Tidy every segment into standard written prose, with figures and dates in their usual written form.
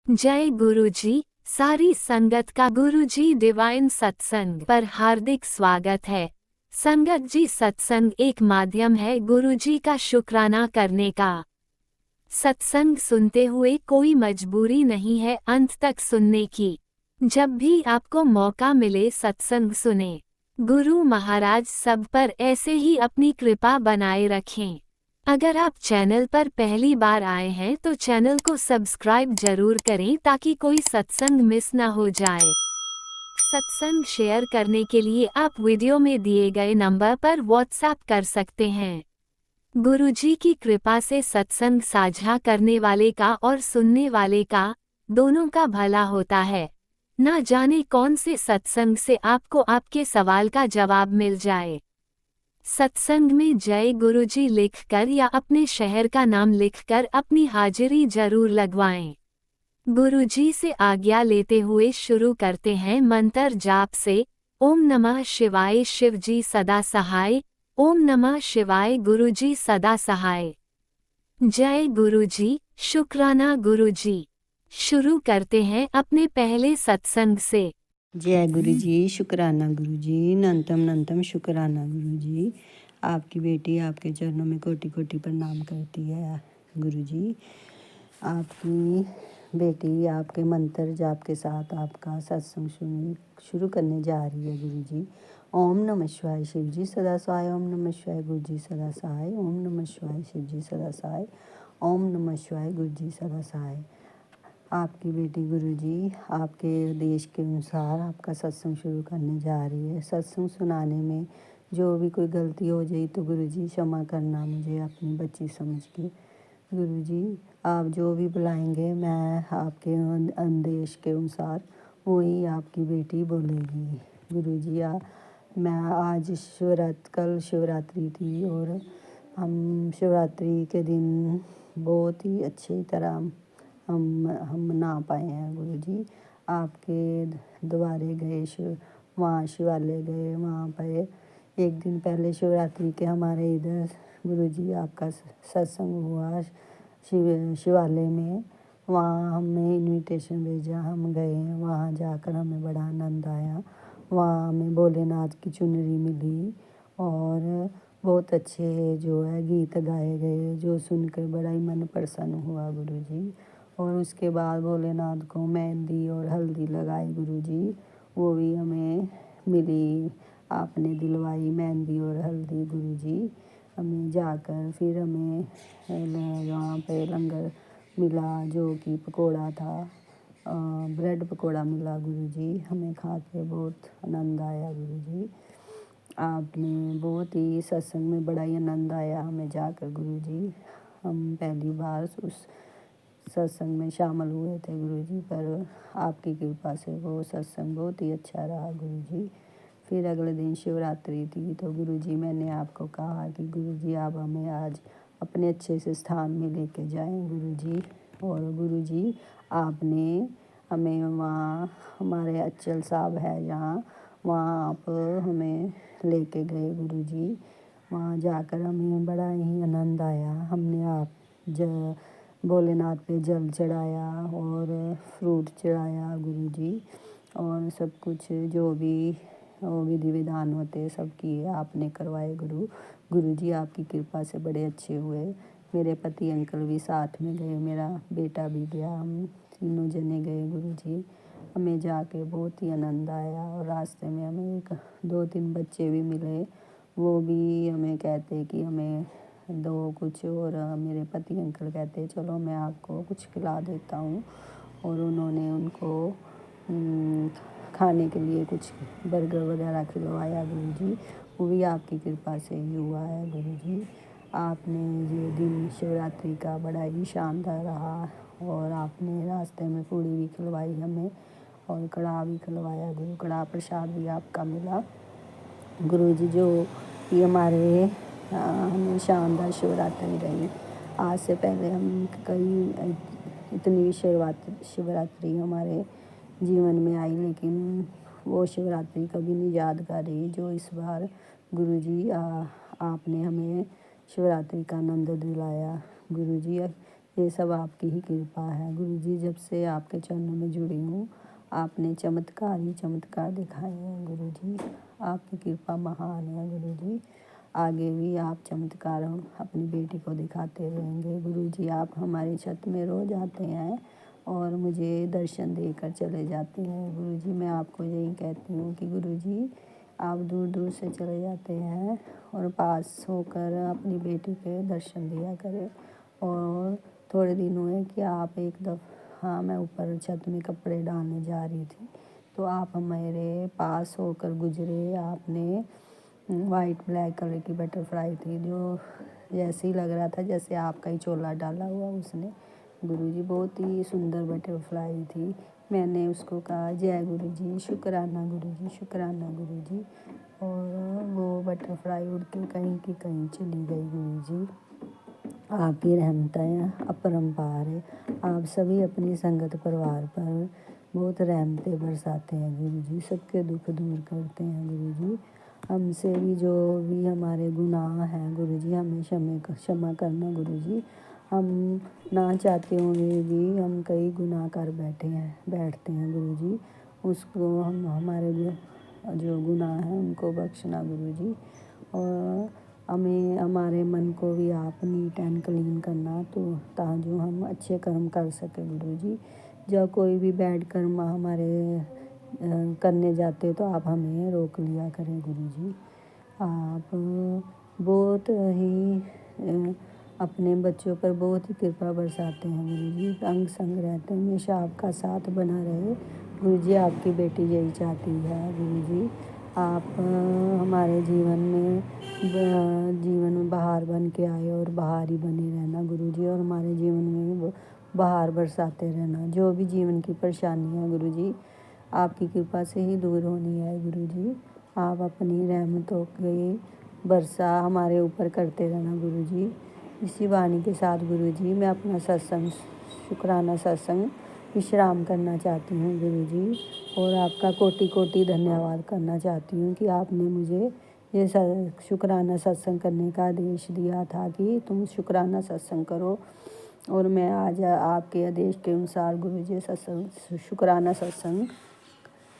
जय गुरुजी। सारी संगत का गुरुजी डिवाइन सत्संग पर हार्दिक स्वागत है। संगत जी, सत्संग एक माध्यम है गुरुजी का शुक्राना करने का। सत्संग सुनते हुए कोई मजबूरी नहीं है अंत तक सुनने की। जब भी आपको मौका मिले सत्संग सुने। गुरु महाराज सब पर ऐसे ही अपनी कृपा बनाए रखें। अगर आप चैनल पर पहली बार आए हैं तो चैनल को सब्सक्राइब जरूर करें ताकि कोई सत्संग मिस ना हो जाए। सत्संग शेयर करने के लिए आप वीडियो में दिए गए नंबर पर व्हाट्सएप कर सकते हैं। गुरुजी की कृपा से सत्संग साझा करने वाले का और सुनने वाले का दोनों का भला होता है। ना जाने कौन से सत्संग से आपको आपके सवाल का जवाब मिल जाए। सत्संग में जय गुरुजी लिखकर या अपने शहर का नाम लिखकर अपनी हाजिरी जरूर लगवाएं। गुरुजी से आज्ञा लेते हुए शुरू करते हैं मंत्र जाप से। ओम नमः शिवाय शिवजी सदा सहाय। ओम नमः शिवाय गुरुजी सदा सहाय। जय गुरुजी, शुक्राना गुरुजी। शुरू करते हैं अपने पहले सत्संग से। जय गुरु जी, शुक्राना गुरु जी, नंतम नंतम शुक्राना गुरु जी। आपकी बेटी आपके चरणों में कोटि कोटि प्रणाम करती है गुरु जी। आपकी बेटी आपके मंत्र जाप के साथ आपका सत्संग शुरू करने जा रही है गुरु जी। ओम नमः शिवाय शिव जी सदा सहाय। ओम नमः शिवाय गुरु जी सदा सहाय। ओम नमः शिवाय शिव जी सदा सहाय। ओम नमः शिवाय गुरु जी सदा सहाय। आपकी बेटी गुरुजी आपके आदेश के अनुसार आपका सत्संग शुरू करने जा रही है। सत्संग सुनाने में जो भी कोई गलती हो जाए तो गुरुजी क्षमा करना, मुझे अपनी बच्ची समझ के। गुरुजी आप जो भी बुलाएंगे मैं आपके आदेश के अनुसार वही आपकी बेटी बोलेगी। गुरुजी मैं आज कल शिवरात्रि थी और हम शिवरात्रि के दिन बहुत ही अच्छी तरह हम मना पाए हैं गुरुजी। आपके द्वारे गए वहाँ शिवालय गए, वहाँ पे एक दिन पहले शिवरात्रि के हमारे इधर गुरुजी आपका सत्संग हुआ शिवालय में। वहाँ हमें इनविटेशन भेजा, हम गए, वहाँ जाकर हमें बड़ा आनंद आया। वहाँ हमें भोलेनाथ की चुनरी मिली और बहुत अच्छे जो है गीत गाए गए, जो सुनकर बड़ा ही मन प्रसन्न हुआ गुरुजी। और उसके बाद भोलेनाथ को मेहंदी और हल्दी लगाई गुरुजी, वो भी हमें मिली। आपने दिलवाई मेहंदी और हल्दी गुरुजी हमें। जाकर फिर हमें वहाँ पे लंगर मिला जो कि पकोड़ा था, ब्रेड पकोड़ा मिला गुरुजी। हमें खा के बहुत आनंद आया गुरुजी। आपने बहुत ही सत्संग में बड़ा ही आनंद आया हमें जाकर गुरुजी। हम पहली बार उस सत्संग में शामिल हुए थे गुरुजी, पर आपकी कृपा से वो सत्संग बहुत ही अच्छा रहा गुरुजी। फिर अगले दिन शिवरात्रि थी तो गुरुजी मैंने आपको कहा कि गुरुजी आप हमें आज अपने अच्छे से स्थान में लेके जाएं गुरुजी। और गुरुजी आपने हमें वहाँ, हमारे अचल साहब है जहाँ, वहाँ आप हमें लेके गए गुरुजी। वहाँ जाकर हमें बड़ा ही आनंद आया। हमने आप भोलेनाथ पे जल चढ़ाया और फ्रूट चढ़ाया गुरुजी, और सब कुछ जो भी विधि विधान होते सब किए, आपने करवाए गुरुजी। आपकी कृपा से बड़े अच्छे हुए। मेरे पति अंकल भी साथ में गए, मेरा बेटा भी गया, हम तीनों जने गए गुरुजी। हमें जाके बहुत ही आनंद आया। और रास्ते में हमें 2-3 बच्चे भी मिले, वो भी हमें कहते कि हमें दो कुछ, और मेरे पति अंकल कहते चलो मैं आपको कुछ खिला देता हूँ। और उन्होंने उनको खाने के लिए कुछ बर्गर वगैरह खिलवाया गुरुजी। वो भी आपकी कृपा से ही हुआ है गुरुजी। आपने ये दिन शिवरात्रि का बड़ा ही शानदार रहा। और आपने रास्ते में पूड़ी भी खिलवाई हमें और कढ़ा भी खिलवाया गुरु। कढ़ा प्रसाद भी आपका मिला गुरुजी। जो ये हमारे हमें शानदार शिवरात्रि रही। आज से पहले हम कई इतनी शिवरात्रि हमारे जीवन में आई, लेकिन वो शिवरात्रि कभी नहीं यादगार रही जो इस बार गुरुजी आपने हमें शिवरात्रि का आनंद दिलाया गुरुजी। ये सब आपकी ही कृपा है गुरु जी। जब से आपके चरणों में जुड़ी हूँ, आपने चमत्कार ही चमत्कार दिखाए हैं गुरु जी। आपकी कृपा महान है गुरु जी। आगे भी आप चमत्कार अपनी बेटी को दिखाते रहेंगे गुरु जी। आप हमारी छत में रोज आते हैं और मुझे दर्शन देकर चले जाते हैं गुरु जी। मैं आपको यही कहती हूँ कि गुरु जी, आप दूर दूर से चले जाते हैं और पास होकर अपनी बेटी के दर्शन दिया करें। और थोड़े दिन हुए कि आप एक दफ़ा मैं ऊपर छत में कपड़े डालने जा रही थी, तो आप मेरे पास होकर गुजरे। आपने वाइट ब्लैक कलर की बटरफ्लाई थी, जो जैसे ही लग रहा था जैसे आपका ही चोला डाला हुआ उसने गुरुजी। बहुत ही सुंदर बटरफ्लाई थी। मैंने उसको कहा जय गुरुजी, शुक्राना गुरुजी, शुक्राना गुरुजी। और वो बटरफ्लाई उड़ के कहीं की कहीं चली गई गुरुजी। आपकी रहमतें अपरंपार है। आप सभी अपनी संगत परिवार पर बहुत रहमतें बरसाते हैं गुरुजी। सबके दुख दूर करते हैं गुरुजी। हमसे भी जो भी हमारे गुनाह हैं गुरुजी, हमें क्षमा करना गुरुजी। हम ना चाहते हुए भी हम कई गुनाह कर बैठते हैं गुरुजी। उसको हम हमारे जो गुनाह हैं उनको बख्शना गुरुजी। और हमें हमारे मन को भी आप नीट एंड क्लीन करना, तो ताकि हम अच्छे कर्म कर सकें गुरुजी। जब कोई भी बैड कर्म हमारे करने जाते तो आप हमें रोक लिया करें गुरुजी। आप बहुत ही अपने बच्चों पर बहुत ही कृपा बरसाते हैं गुरुजी। अंग संग रहते हैं, हमेशा आपका साथ बना रहे गुरुजी। आपकी बेटी यही चाहती है गुरुजी। आप हमारे जीवन में बहार बन के आए और बहार ही बने रहना गुरुजी। और हमारे जीवन में बहार बरसाते रहना। जो भी जीवन की परेशानी है गुरुजी, आपकी कृपा से ही दूर होनी है गुरुजी। आप अपनी रहमतों की वर्षा हमारे ऊपर करते रहना गुरुजी। इसी वाणी के साथ गुरुजी मैं अपना सत्संग, शुक्राना सत्संग विश्राम करना चाहती हूँ गुरुजी। और आपका कोटि कोटि धन्यवाद करना चाहती हूँ कि आपने मुझे ये शुक्राना सत्संग करने का आदेश दिया था कि तुम शुक्राना सत्संग करो। और मैं आज आपके आदेश के अनुसार गुरुजी शुक्राना सत्संग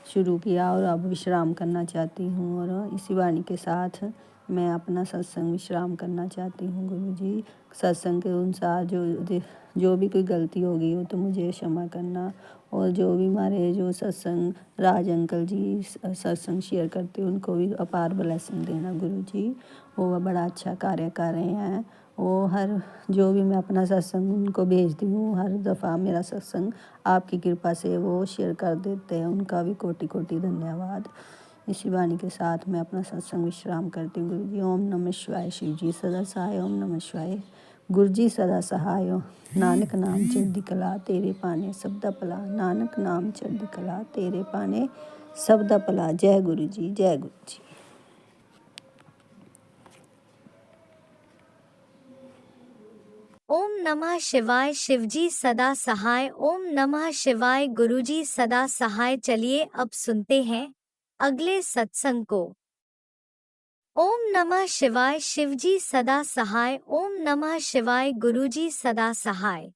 शुरू किया और अब विश्राम करना चाहती हूँ। और इसी वाणी के साथ मैं अपना सत्संग विश्राम करना चाहती हूँ गुरुजी। सत्संग के अनुसार जो भी कोई गलती होगी हो तो मुझे क्षमा करना। और जो भी हमारे जो सत्संग राज अंकल जी सत्संग शेयर करते हैं उनको भी अपार ब्लेसिंग देना गुरुजी। वो बड़ा अच्छा कार्य कर रहे हैं। वो हर जो भी मैं अपना सत्संग उनको भेजती हूँ, हर दफ़ा मेरा सत्संग आपकी कृपा से वो शेयर कर देते हैं। उनका भी कोटि कोटि धन्यवाद। इसी वाणी के साथ मैं अपना सत्संग विश्राम करती हूँ गुरुजी। ओम नमः शिवाय। शिव जी सदा सहाय। ओम नमः शिवाय। गुरुजी सदा सहाय। नानक नाम चढ़दी कला तेरे पाने सबदा भला। नानक नाम चढ़दी कला तेरे पाने सबदा भला। जय गुरु जी, जय गुरु जी। ओम नमः शिवाय। शिवजी सदा सहाय। ओम नमः शिवाय। गुरुजी सदा सहाय। चलिए अब सुनते हैं अगले सत्संग को। ओम नमः शिवाय। शिवजी सदा सहाय। ओम नमः शिवाय। गुरुजी सदा सहाय।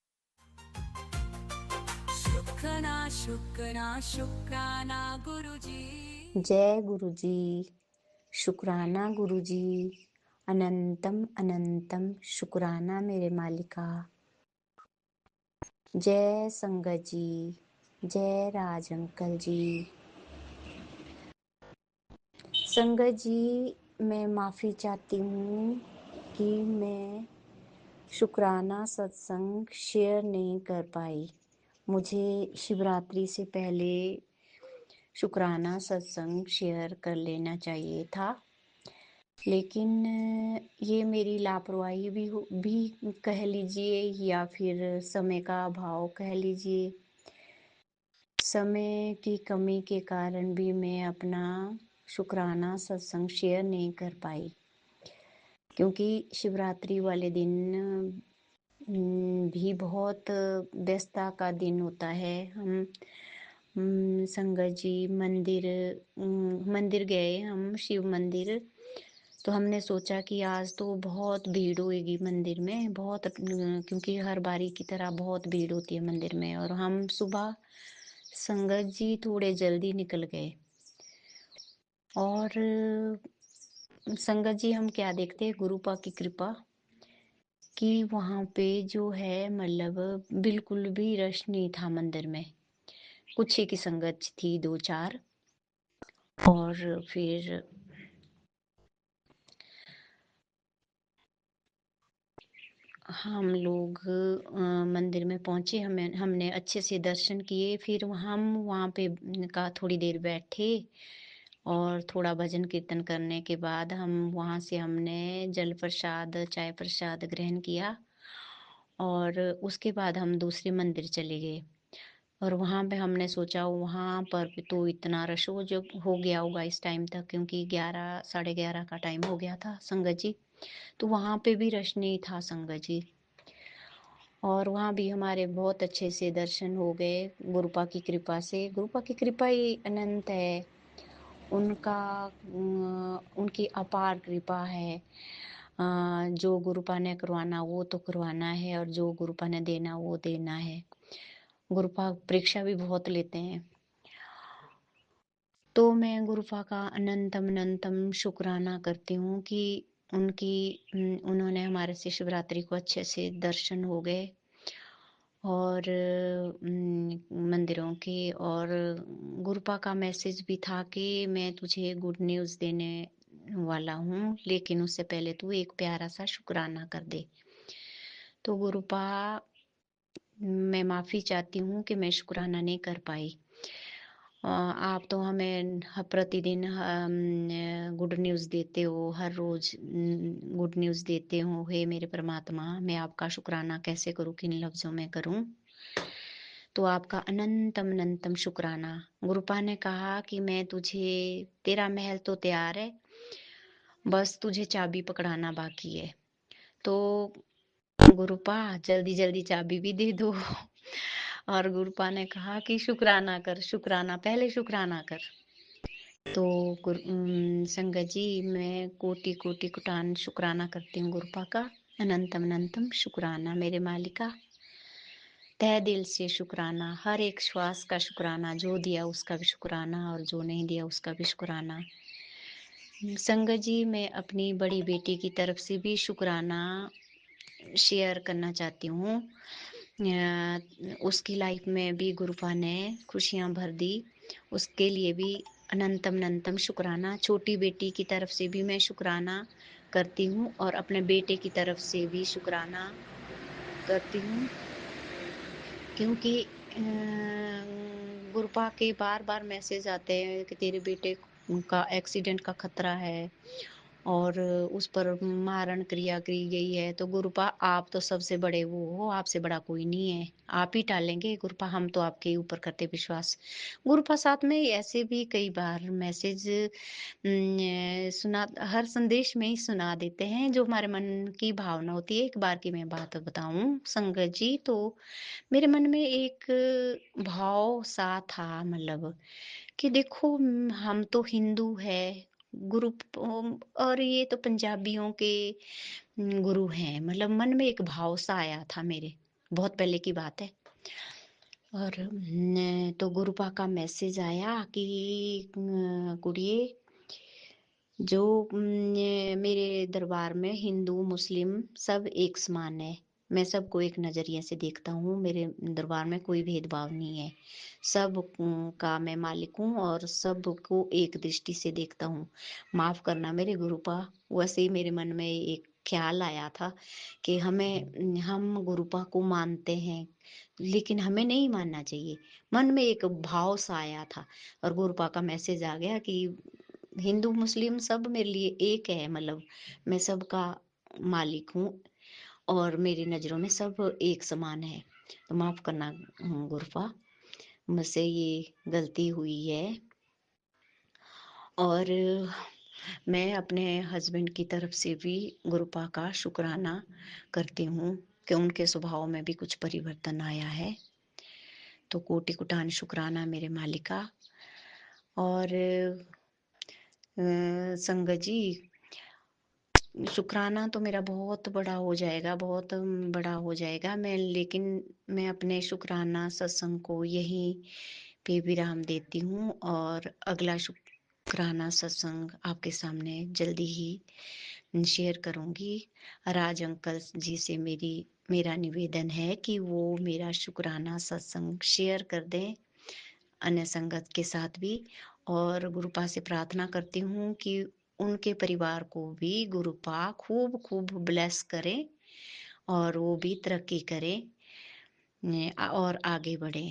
शुक्राना शुक्राना शुक्राना गुरुजी। जय गुरुजी, शुक्राना गुरुजी, अनंतम अनंतम शुक्राना मेरे मालिका। जय संगत जी, जय राज अंकल जी। संगत जी, मैं माफ़ी चाहती हूँ कि मैं शुक्राना सत्संग शेयर नहीं कर पाई। मुझे शिवरात्रि से पहले शुक्राना सत्संग शेयर कर लेना चाहिए था, लेकिन ये मेरी लापरवाही भी कह लीजिए या फिर समय का अभाव कह लीजिए। समय की कमी के कारण भी मैं अपना शुक्राना सत्संग शेयर नहीं कर पाई, क्योंकि शिवरात्रि वाले दिन भी बहुत व्यस्तता का दिन होता है। हम संगत जी मंदिर गए, हम शिव मंदिर। तो हमने सोचा कि आज तो बहुत भीड़ होएगी मंदिर में, बहुत क्योंकि हर बारी की तरह बहुत भीड़ होती है मंदिर में, और हम सुबह संगत जी थोड़े जल्दी निकल गए। और संगत जी हम क्या देखते हैं, गुरुपा की कृपा कि वहाँ पे जो है मतलब बिल्कुल भी रश नहीं था मंदिर में। कुछ ही की संगत थी, 2-4। और फिर हम लोग मंदिर में पहुँचे, हमने अच्छे से दर्शन किए, फिर हम वहाँ पे का थोड़ी देर बैठे और थोड़ा भजन कीर्तन करने के बाद हम वहाँ से हमने जल प्रसाद, चाय प्रसाद ग्रहण किया, और उसके बाद हम दूसरे मंदिर चले गए। और वहाँ पे हमने सोचा वहाँ पर भी तो इतना रश हो गया होगा इस टाइम तक, क्योंकि 11 साढ़े 11 का टाइम हो गया था संगत जी। तो वहाँ पे भी रश नहीं था संगत जी, और वहाँ भी हमारे बहुत अच्छे से दर्शन हो गए गुरुपा की कृपा से। गुरुपा की कृपा ही अनंत है, उनका उनकी अपार कृपा है। जो गुरुपा ने करवाना वो तो करवाना है, और जो गुरुपा ने देना वो देना है। गुरुपा परीक्षा भी बहुत लेते हैं। तो मैं गुरुपा का अनंतम अनंतम शुक्राना करती हूँ कि उन्होंने हमारे से शिवरात्रि को अच्छे से दर्शन हो गए, और मंदिरों के, और गुरुपा का मैसेज भी था कि मैं तुझे गुड न्यूज़ देने वाला हूँ, लेकिन उससे पहले तू एक प्यारा सा शुक्राना कर दे। तो गुरुपा, मैं माफ़ी चाहती हूँ कि मैं शुक्राना नहीं कर पाई। आप तो हमें प्रतिदिन गुड न्यूज़ देते हो, हर रोज गुड न्यूज़ देते हो। हे मेरे परमात्मा, मैं आपका शुक्राना कैसे करूँ, किन लफ्ज़ों में करूँ? तो आपका अनंतम अनंतम शुक्राना। गुरुपा ने कहा कि मैं तुझे, तेरा महल तो तैयार है, बस तुझे चाबी पकड़ाना बाकी है। तो गुरुपा जल्दी जल्दी चाबी भी दे दो। और गुरुपा ने कहा कि शुक्राना कर, शुक्राना पहले शुक्राना कर। तो संगत जी, मैं कोटि कोटि कोटान शुक्राना करती हूँ गुरुपा का, अनंतम अनंतम शुक्राना मेरे मालिका। तहे दिल से शुक्राना, हर एक श्वास का शुक्राना, जो दिया उसका भी शुक्राना और जो नहीं दिया उसका भी शुक्राना। संगत जी, मैं अपनी बड़ी बेटी की तरफ से भी शुक्राना शेयर करना चाहती हूँ। उसकी लाइफ में भी गुरुपा ने खुशियाँ भर दी, उसके लिए भी अनंतम अनंतम शुक्राना। छोटी बेटी की तरफ से भी मैं शुक्राना करती हूँ, और अपने बेटे की तरफ से भी शुक्राना करती हूँ, क्योंकि गुरुपा के बार बार मैसेज आते हैं कि तेरे बेटे का एक्सीडेंट का खतरा है, और उस पर मारण क्रिया की गई है। तो गुरुपा, आप तो सबसे बड़े वो हो, आपसे बड़ा कोई नहीं है, आप ही टालेंगे गुरुपा, हम तो आपके ऊपर करते विश्वास। गुरुपा साथ में ऐसे भी कई बार मैसेज सुना, हर संदेश में ही सुना देते हैं जो हमारे मन की भावना होती है। एक बार की मैं बात बताऊं संगत जी, तो मेरे मन में एक भाव सा था, मतलब कि देखो, हम तो हिंदू है, गुरु, और ये तो पंजाबियों के गुरु हैं। मतलब मन में एक भाव सा आया था मेरे, बहुत पहले की बात है। और तो गुरुपा का मैसेज आया कि कुड़िए, जो मेरे दरबार में हिंदू मुस्लिम सब एक समान है, मैं सबको एक नजरिए से देखता हूँ, मेरे दरबार में कोई भेदभाव नहीं है, सब का मैं मालिक हूँ और सबको एक दृष्टि से देखता हूँ। माफ करना मेरे गुरुपा, वैसे ही मेरे मन में एक ख्याल आया था कि हम गुरुपा को मानते हैं, लेकिन हमें नहीं मानना चाहिए। मन में एक भाव सा आया था, और गुरुपा का मैसेज आ गया कि हिंदू मुस्लिम सब मेरे लिए एक है, मतलब मैं सबका मालिक हूँ, और मेरी नज़रों में सब एक समान है। तो माफ करना गुरुपा, मुझसे ये गलती हुई है। और मैं अपने हस्बैंड की तरफ से भी गुरुपा का शुक्राना करती हूँ कि उनके स्वभाव में भी कुछ परिवर्तन आया है। तो कोटि कोटान शुक्राना मेरे मालिका। और संगत जी, शुक्राना तो मेरा बहुत बड़ा हो जाएगा, बहुत बड़ा हो जाएगा। लेकिन मैं अपने शुक्राना सत्संग को यहीं पे विराम देती हूँ और अगला शुक्राना सत्संग आपके सामने जल्दी ही शेयर करूँगी। राज अंकल जी से मेरा निवेदन है कि वो मेरा शुक्राना सत्संग शेयर कर दें अन्य संगत के साथ भी, और गुरुपा से प्रार्थना करती हूँ कि उनके परिवार को भी गुरुपा खूब खूब ब्लेस करे और वो भी तरक्की करे और आगे बढ़े।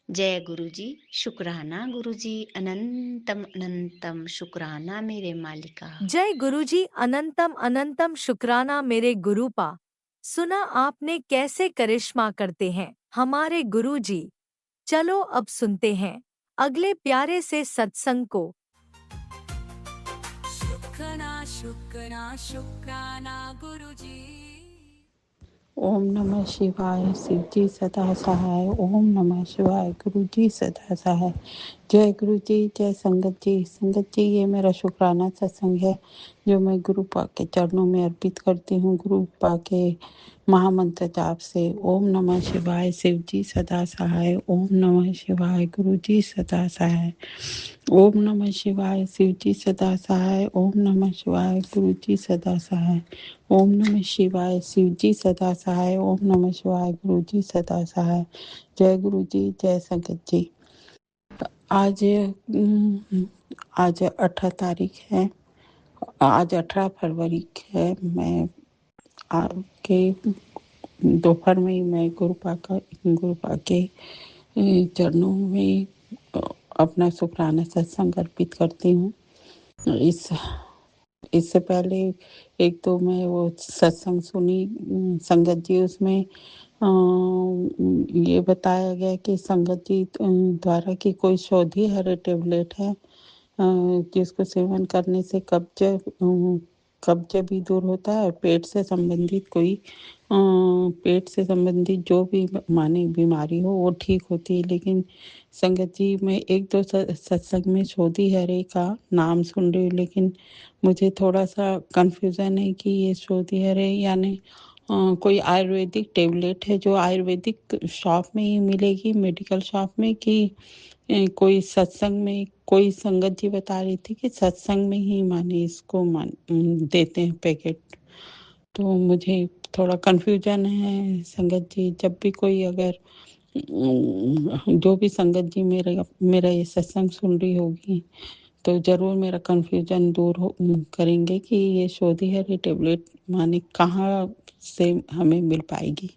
जय गुरु जी, शुक्राना गुरु जी, अनंतम अनंतम शुक्राना मेरे मालिका। जय गुरुजी, अनंतम अनंतम शुक्राना मेरे गुरुपा। सुना आपने कैसे करिश्मा करते हैं हमारे गुरुजी। चलो अब सुनते हैं अगले प्यारे से सत्संग को। शुक्राना शुक्राना शुक्राना गुरु जी। ओम नमः शिवाय। शिव जी सदा सहाय। ओम नमः शिवाय। गुरु जी सदा सहाय। जय गुरु जी, जय संगत जी। संगत जी, ये मेरा शुक्राना सत्संग है जो मैं गुरु पा के चरणों में अर्पित करती हूँ, गुरु पा के महामंत्र जाप से। ओम नमः शिवाय। शिव जी सदा सहाय। ओम नमः शिवाय। गुरु जी सदा सहाय। ओम नमः शिवाय। शिव जी सदा सहाय। ओम नमः शिवाय। गुरु जी सदा सहाय। ओम नमः शिवाय। शिव जी सदा सहाय। ओम नमः शिवाय। गुरु जी सदा सहाय। जय गुरु जी, जय संगत जी। आज आज 18 तारीख है। आज 18 फरवरी है। मैं आपके दोपहर में मैं गुरुपा के चरणों में अपना शुक्राना सत्संग अर्पित करती हूँ। इससे पहले एक तो मैं वो सत्संग सुनी संगत जी, उसमें ये बताया गया कि संगत जी द्वारा की कोई शोधी हरे टेबलेट है जिसको सेवन करने से कब्ज भी दूर होता है। पेट से संबंधित पेट से संबंधित जो भी माने बीमारी हो वो ठीक होती है। लेकिन संगत जी, मैं एक दो सत्संग में शोधी हरे का नाम सुन रही हूँ, लेकिन मुझे थोड़ा सा कंफ्यूजन है कि ये शोधी हरे यानी कोई आयुर्वेदिक टेबलेट है जो आयुर्वेदिक शॉप में ही मिलेगी, मेडिकल शॉप में, कि कोई सत्संग में। कोई संगत जी बता रही थी कि सत्संग में ही माने इसको देते हैं पैकेट। तो मुझे थोड़ा कंफ्यूजन है संगत जी। जब भी कोई अगर जो भी संगत जी मेरा ये सत्संग सुन रही होगी तो जरूर मेरा कंफ्यूजन दूर करेंगे कि ये शोधी हरी टेबलेट माने कहाँ से हमें मिल पाएगी।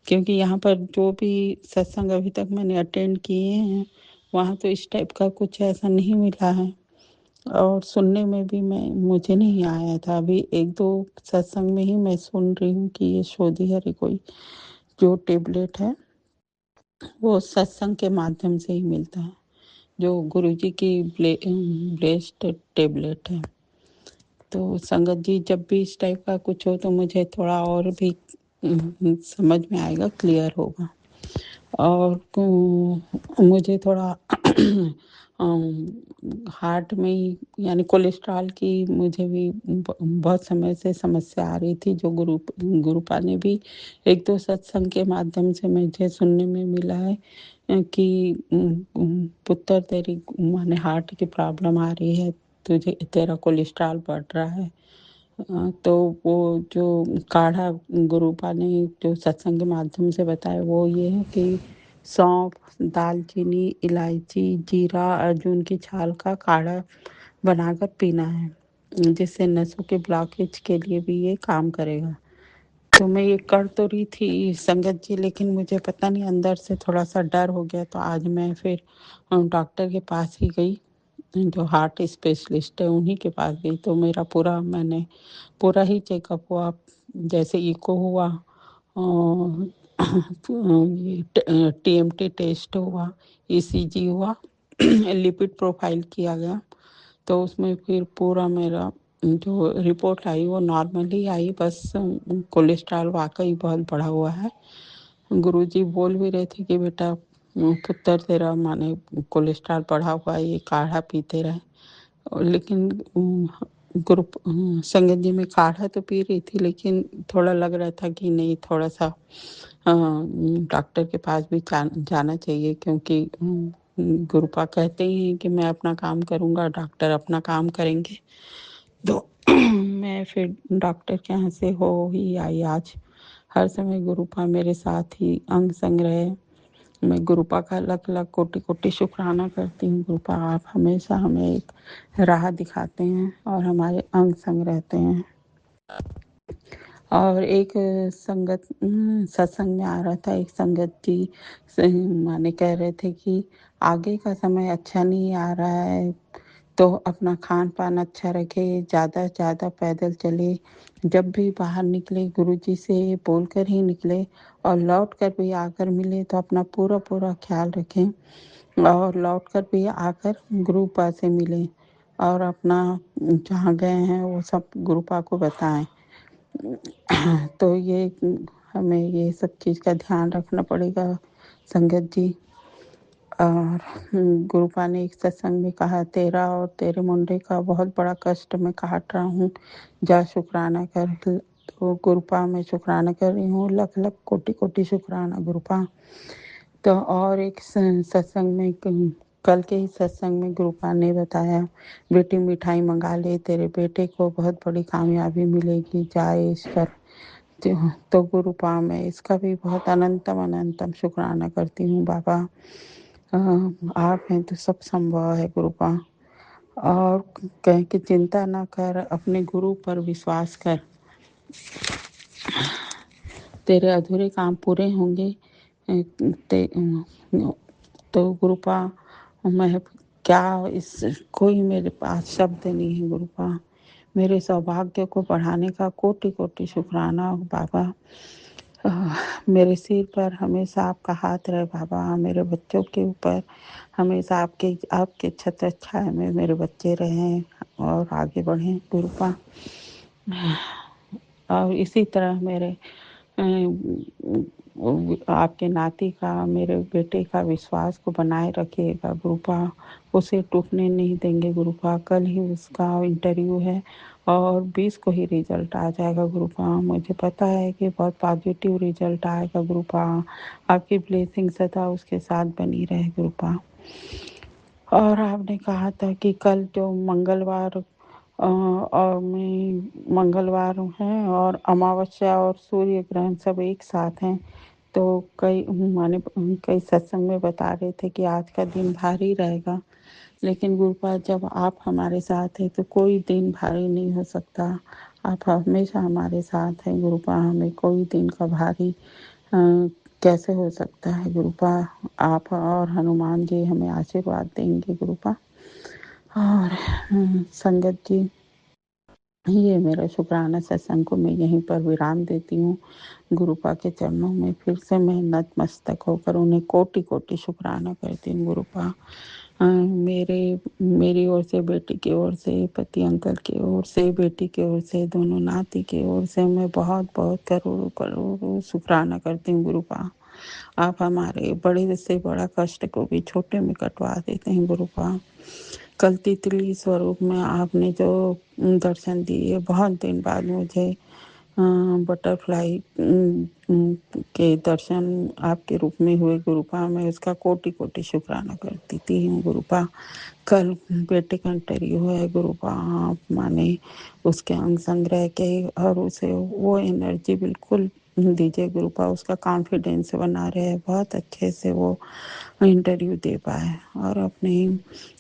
क्योंकि यहाँ पर जो भी सत्संग अभी तक मैंने अटेंड किए हैं वहाँ तो इस टाइप का कुछ ऐसा नहीं मिला है, और सुनने में भी मुझे नहीं आया था। अभी एक दो सत्संग में ही मैं सुन रही हूँ कि ये शोधी हरी कोई जो टेबलेट है वो सत्संग के माध्यम से ही मिलता है, जो गुरुजी की ब्लेस्ड टेबलेट है। तो संगत जी, जब भी इस टाइप का कुछ हो तो मुझे थोड़ा और भी समझ में आएगा, क्लियर होगा। और मुझे थोड़ा हार्ट में यानी कोलेस्ट्रॉल की मुझे भी बहुत समय से समस्या आ रही थी, जो गुरुपा ने भी एक दो सत्संग के माध्यम से मुझे सुनने में मिला है कि पुत्र तेरी माने हार्ट की प्रॉब्लम आ रही है, तेरा कोलेस्ट्रॉल बढ़ रहा है। तो वो जो काढ़ा गुरुपा ने जो सत्संग के माध्यम से बताया वो ये है कि सौंफ, दालचीनी, इलायची, जीरा, अर्जुन की छाल का काढ़ा बनाकर पीना है, जिससे नसों के ब्लॉकेज के लिए भी ये काम करेगा। तो मैं ये कर तो रही थी संगत जी, लेकिन मुझे पता नहीं अंदर से थोड़ा सा डर हो गया। तो आज मैं फिर डॉक्टर के पास ही गई, जो हार्ट स्पेशलिस्ट है उन्हीं के पास गई। तो मेरा मैंने पूरा ही चेकअप हुआ, जैसे इको हुआ, ये टीएमटी टेस्ट हुआ, ईसीजी हुआ, लिपिड प्रोफाइल किया गया। तो उसमें फिर पूरा मेरा जो रिपोर्ट आई वो नॉर्मल ही आई, बस कोलेस्ट्रॉल वाकई बहुत बढ़ा हुआ है। गुरुजी बोल भी रहे थे कि बेटा पुत्र तेरा माने कोलेस्ट्रॉल बढ़ा हुआ है, ये काढ़ा पीते रहे। लेकिन ग्रुप संगत जी में काढ़ा तो पी रही थी, लेकिन थोड़ा लग रहा था कि नहीं, थोड़ा सा डॉक्टर के पास भी जाना चाहिए, क्योंकि गुरुपा कहते ही हैं कि मैं अपना काम करूँगा, डॉक्टर अपना काम करेंगे। तो मैं फिर डॉक्टर के यहाँ से हो ही आई आज। हर समय गुरुपा मेरे साथ ही अंग संग रहे। मैं गुरुपा का अलग अलग कोटि कोटि शुक्राना करती हूँ। गुरुपा, आप हमेशा हमें एक राह दिखाते हैं और हमारे अंग संग रहते हैं। और एक संगत सत्संग में आ रहा था, एक संगत जी माने कह रहे थे कि आगे का समय अच्छा नहीं आ रहा है, तो अपना खान पान अच्छा रखे, ज़्यादा से ज़्यादा पैदल चले, जब भी बाहर निकले गुरुजी से बोलकर ही निकले, और लौट कर भी आकर मिले तो अपना पूरा पूरा ख्याल रखें, और लौट कर भी आकर गुरुपा से मिलें, और अपना जहाँ गए हैं वो सब गुरुपा को बताएं। तो ये हमें ये सब चीज़ का ध्यान रखना पड़ेगा संगत जी। और गुरुपा ने एक सत्संग में कहा, तेरा और तेरे मुंडे का बहुत बड़ा कष्ट मैं काट रहा हूँ, जा शुक्राना कर। तो गुरुपा मैं शुक्राना कर रही हूँ, लख लख कोटि कोटि शुक्राना गुरुपा। तो और एक सत्संग में कल के ही सत्संग में गुरुपा ने बताया, बेटी मिठाई मंगा ले, तेरे बेटे को बहुत बड़ी कामयाबी मिलेगी, जाए ईश्वर। तो गुरुपा मैं इसका भी बहुत अनंतम अनंतम शुक्राना करती हूँ बाबा। आप हैं तो सब संभव है गुरुपा। और कहें कि चिंता ना कर, अपने गुरु पर विश्वास कर, तेरे अधूरे काम पूरे होंगे। तो गुरुपा मैं क्या, इस कोई मेरे पास शब्द नहीं है गुरुपा। मेरे सौभाग्य को बढ़ाने का कोटि कोटि शुक्राना बाबा। मेरे सिर पर हमेशा आपका हाथ रहे बाबा, मेरे बच्चों के ऊपर हमेशा आपके छत्र छाया में मेरे बच्चे रहें और आगे बढ़ें गुरुपा। और इसी तरह मेरे आपके नाती का, मेरे बेटे का विश्वास को बनाए रखिएगा गुरुपा, उसे टूटने नहीं देंगे गुरुपा। कल ही उसका इंटरव्यू है और 20 को ही रिजल्ट आ जाएगा गुरुपा। मुझे पता है कि बहुत पॉजिटिव रिजल्ट आएगा गुरुपा। आपकी ब्लेसिंग सदा उसके साथ बनी रहे गुरुपा। और आपने कहा था कि कल जो मंगलवार और में मंगलवार है और अमावस्या और सूर्य ग्रहण सब एक साथ हैं, तो कई सत्संग में बता रहे थे कि आज का दिन भारी रहेगा, लेकिन गुरुपा जब आप हमारे साथ हैं तो कोई दिन भारी नहीं हो सकता। आप हमेशा हमारे साथ हैं गुरुपा, हमें कोई दिन का भारी कैसे हो सकता है गुरुपा। आप और हनुमान जी हमें आशीर्वाद देंगे गुरुपा। और संगत जी, ये मेरा शुक्राना सत्संग को मैं यहीं पर विराम देती हूँ। गुरुपा के चरणों में फिर से मैं नतमस्तक होकर उन्हें कोटि कोटि शुक्राना करती हूँ गुरुपा। मेरी ओर से, बेटी की ओर से, पति अंकल की ओर से, बेटी की ओर से, दोनों नाती की ओर से मैं बहुत बहुत करोड़ों करोड़ों शुक्राना करती हूँ गुरुपा। आप हमारे बड़े से बड़ा कष्ट को भी छोटे में कटवा देते हैं गुरुपा। कल तितली स्वरूप में आपने जो दर्शन दिए, बहुत दिन बाद मुझे बटरफ्लाई के दर्शन आपके रूप में हुए गुरुपा। मैं उसका कोटि कोटि शुक्राना करती हूँ गुरुपा। कल बेटे का इंटरव्यू है गुरुपा, आप माने उसके अंग संग्रह के और उसे वो एनर्जी बिल्कुल दीजिए गुरुपा, उसका कॉन्फिडेंस बना रहे, बहुत अच्छे से वो इंटरव्यू दे पाए और अपने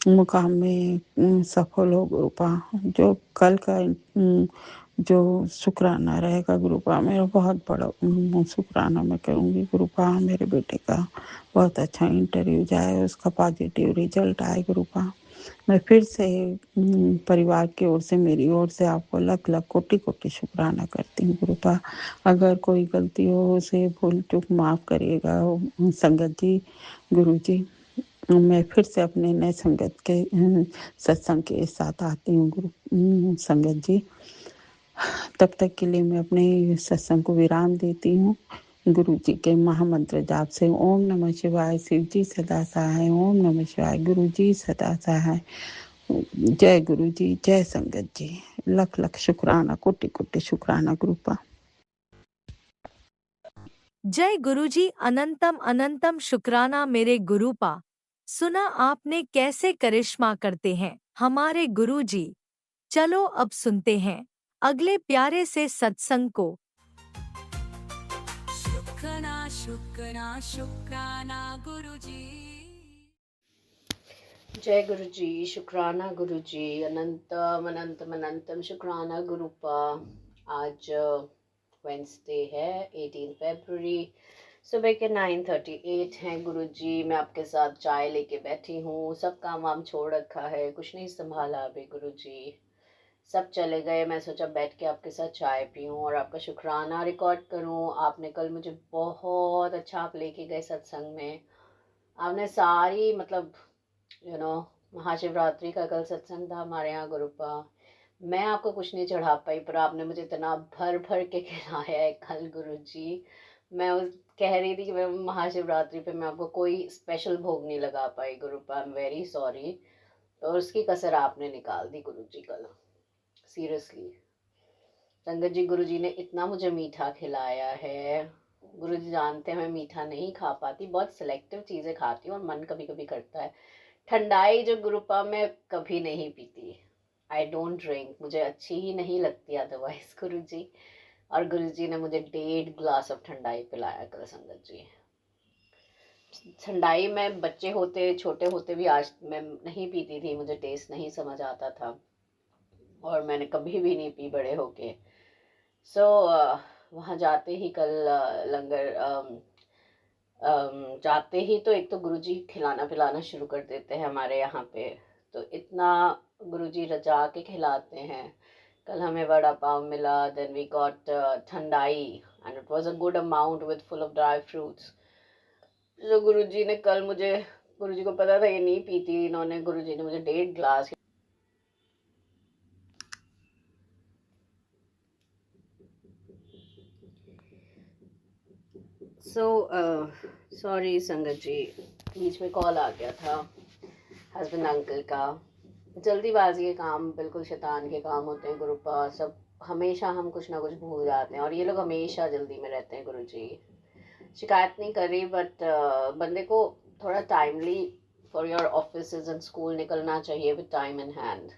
मुकाम में सफल हो गुरुपा। जो कल का जो शुक्राना रहेगा गुरुपा, मेरा बहुत बड़ा शुक्राना मैं करूँगी गुरुपा। मेरे बेटे का बहुत अच्छा इंटरव्यू जाए, उसका पॉजिटिव रिजल्ट आए गुरुपा। मैं फिर से परिवार की ओर से, मेरी ओर से आपको लख लख कोटि कोटि शुक्राना करती हूँ गुरुपा। अगर कोई गलती हो उसे भूल चूक माफ़ करिएगा संगत जी, गुरु जी। मैं फिर से अपने नए संगत के सत्संग के साथ आती हूँ गुरु संगत जी। तब तक के लिए मैं अपने सत्संग को विराम देती हूँ गुरु जी के महामंत्र जाप से। ओम नमः शिवाय, शिव जी सदा सहाय। ओम नमः शिवाय, गुरु जी सदा सहाय। जय गुरु जी, जय संगत जी। लख लख शुक्राना, कोटि कोटि शुक्राना गुरुपा। जय गुरुजी, अनंतम अनंतम शुक्राना मेरे गुरुपा। सुना आपने कैसे करिश्मा करते हैं हमारे गुरुजी। चलो अब सुनते हैं अगले प्यारे से सत्संग को। शुक्राना शुक्राना शुक्राना गुरुजी। जय गुरु जी, शुक्राना गुरु जी, अनंतम अनंतम अनंतम शुक्राना गुरुपा। आज वेंसडे है 18 फरवरी, सुबह के 9:38 हैं गुरु जी। मैं आपके साथ चाय लेके बैठी हूँ। सब काम वाम छोड़ रखा है, कुछ नहीं संभाला अभी गुरु जी, सब चले गए। मैं सोचा बैठ के आपके साथ चाय पीऊँ और आपका शुक्राना रिकॉर्ड करूँ। आपने कल मुझे बहुत अच्छा आप लेके गए सत्संग में। आपने सारी मतलब महाशिवरात्रि का कल सत्संग था हमारे यहाँ गुरुपा। मैं आपको कुछ नहीं चढ़ा पाई, पर आपने मुझे इतना भर भर के खिलाया है कल गुरु जी। मैं उस कह रही थी कि मैं महाशिवरात्रि पे मैं आपको कोई स्पेशल भोग नहीं लगा पाई गुरुपा, आई एम वेरी सॉरी। और उसकी कसर आपने निकाल दी गुरु जी कल, सीरियसली। संगत जी, गुरु जी ने इतना मुझे मीठा खिलाया है। गुरु जी जानते हैं मैं मीठा नहीं खा पाती, बहुत सिलेक्टिव चीज़ें खाती हूँ और मन कभी कभी करता है। ठंडाई जो गुरुपा मैं कभी नहीं पीती, आई डोंट ड्रिंक, मुझे अच्छी ही नहीं लगती अदरवाइज गुरु जी। और गुरु जी ने मुझे 1.5 गिलास ऑफ ठंडाई पिलाया कल संगत जी। ठंडाई में बच्चे होते छोटे होते भी आज मैं नहीं पीती थी, मुझे टेस्ट नहीं समझ आता था और मैंने कभी भी नहीं पी बड़े होके। सो वहाँ जाते ही कल लंगर जाते ही तो एक तो गुरुजी खिलाना पिलाना शुरू कर देते हैं हमारे यहाँ पे, तो इतना गुरुजी रजा के खिलाते हैं। कल हमें वड़ा पाव मिला, then we got thandai and it was a good amount with full of dry fruits. जो गुरुजी ने कल मुझे, गुरुजी को पता था ये नहीं पीती, इन्होंने गुरुजी ने मुझे 1.5 गिलास सॉरी संगत जी, बीच में कॉल आ गया था हस्बैंड अंकल का। जल्दीबाजी के काम बिल्कुल शैतान के काम होते हैं गुरुपा। सब हमेशा हम कुछ ना कुछ भूल जाते हैं और ये लोग हमेशा जल्दी में रहते हैं गुरु जी। शिकायत नहीं कर रही, बट बंदे को थोड़ा timely for your office and school निकलना चाहिए विद टाइम इन हैंड।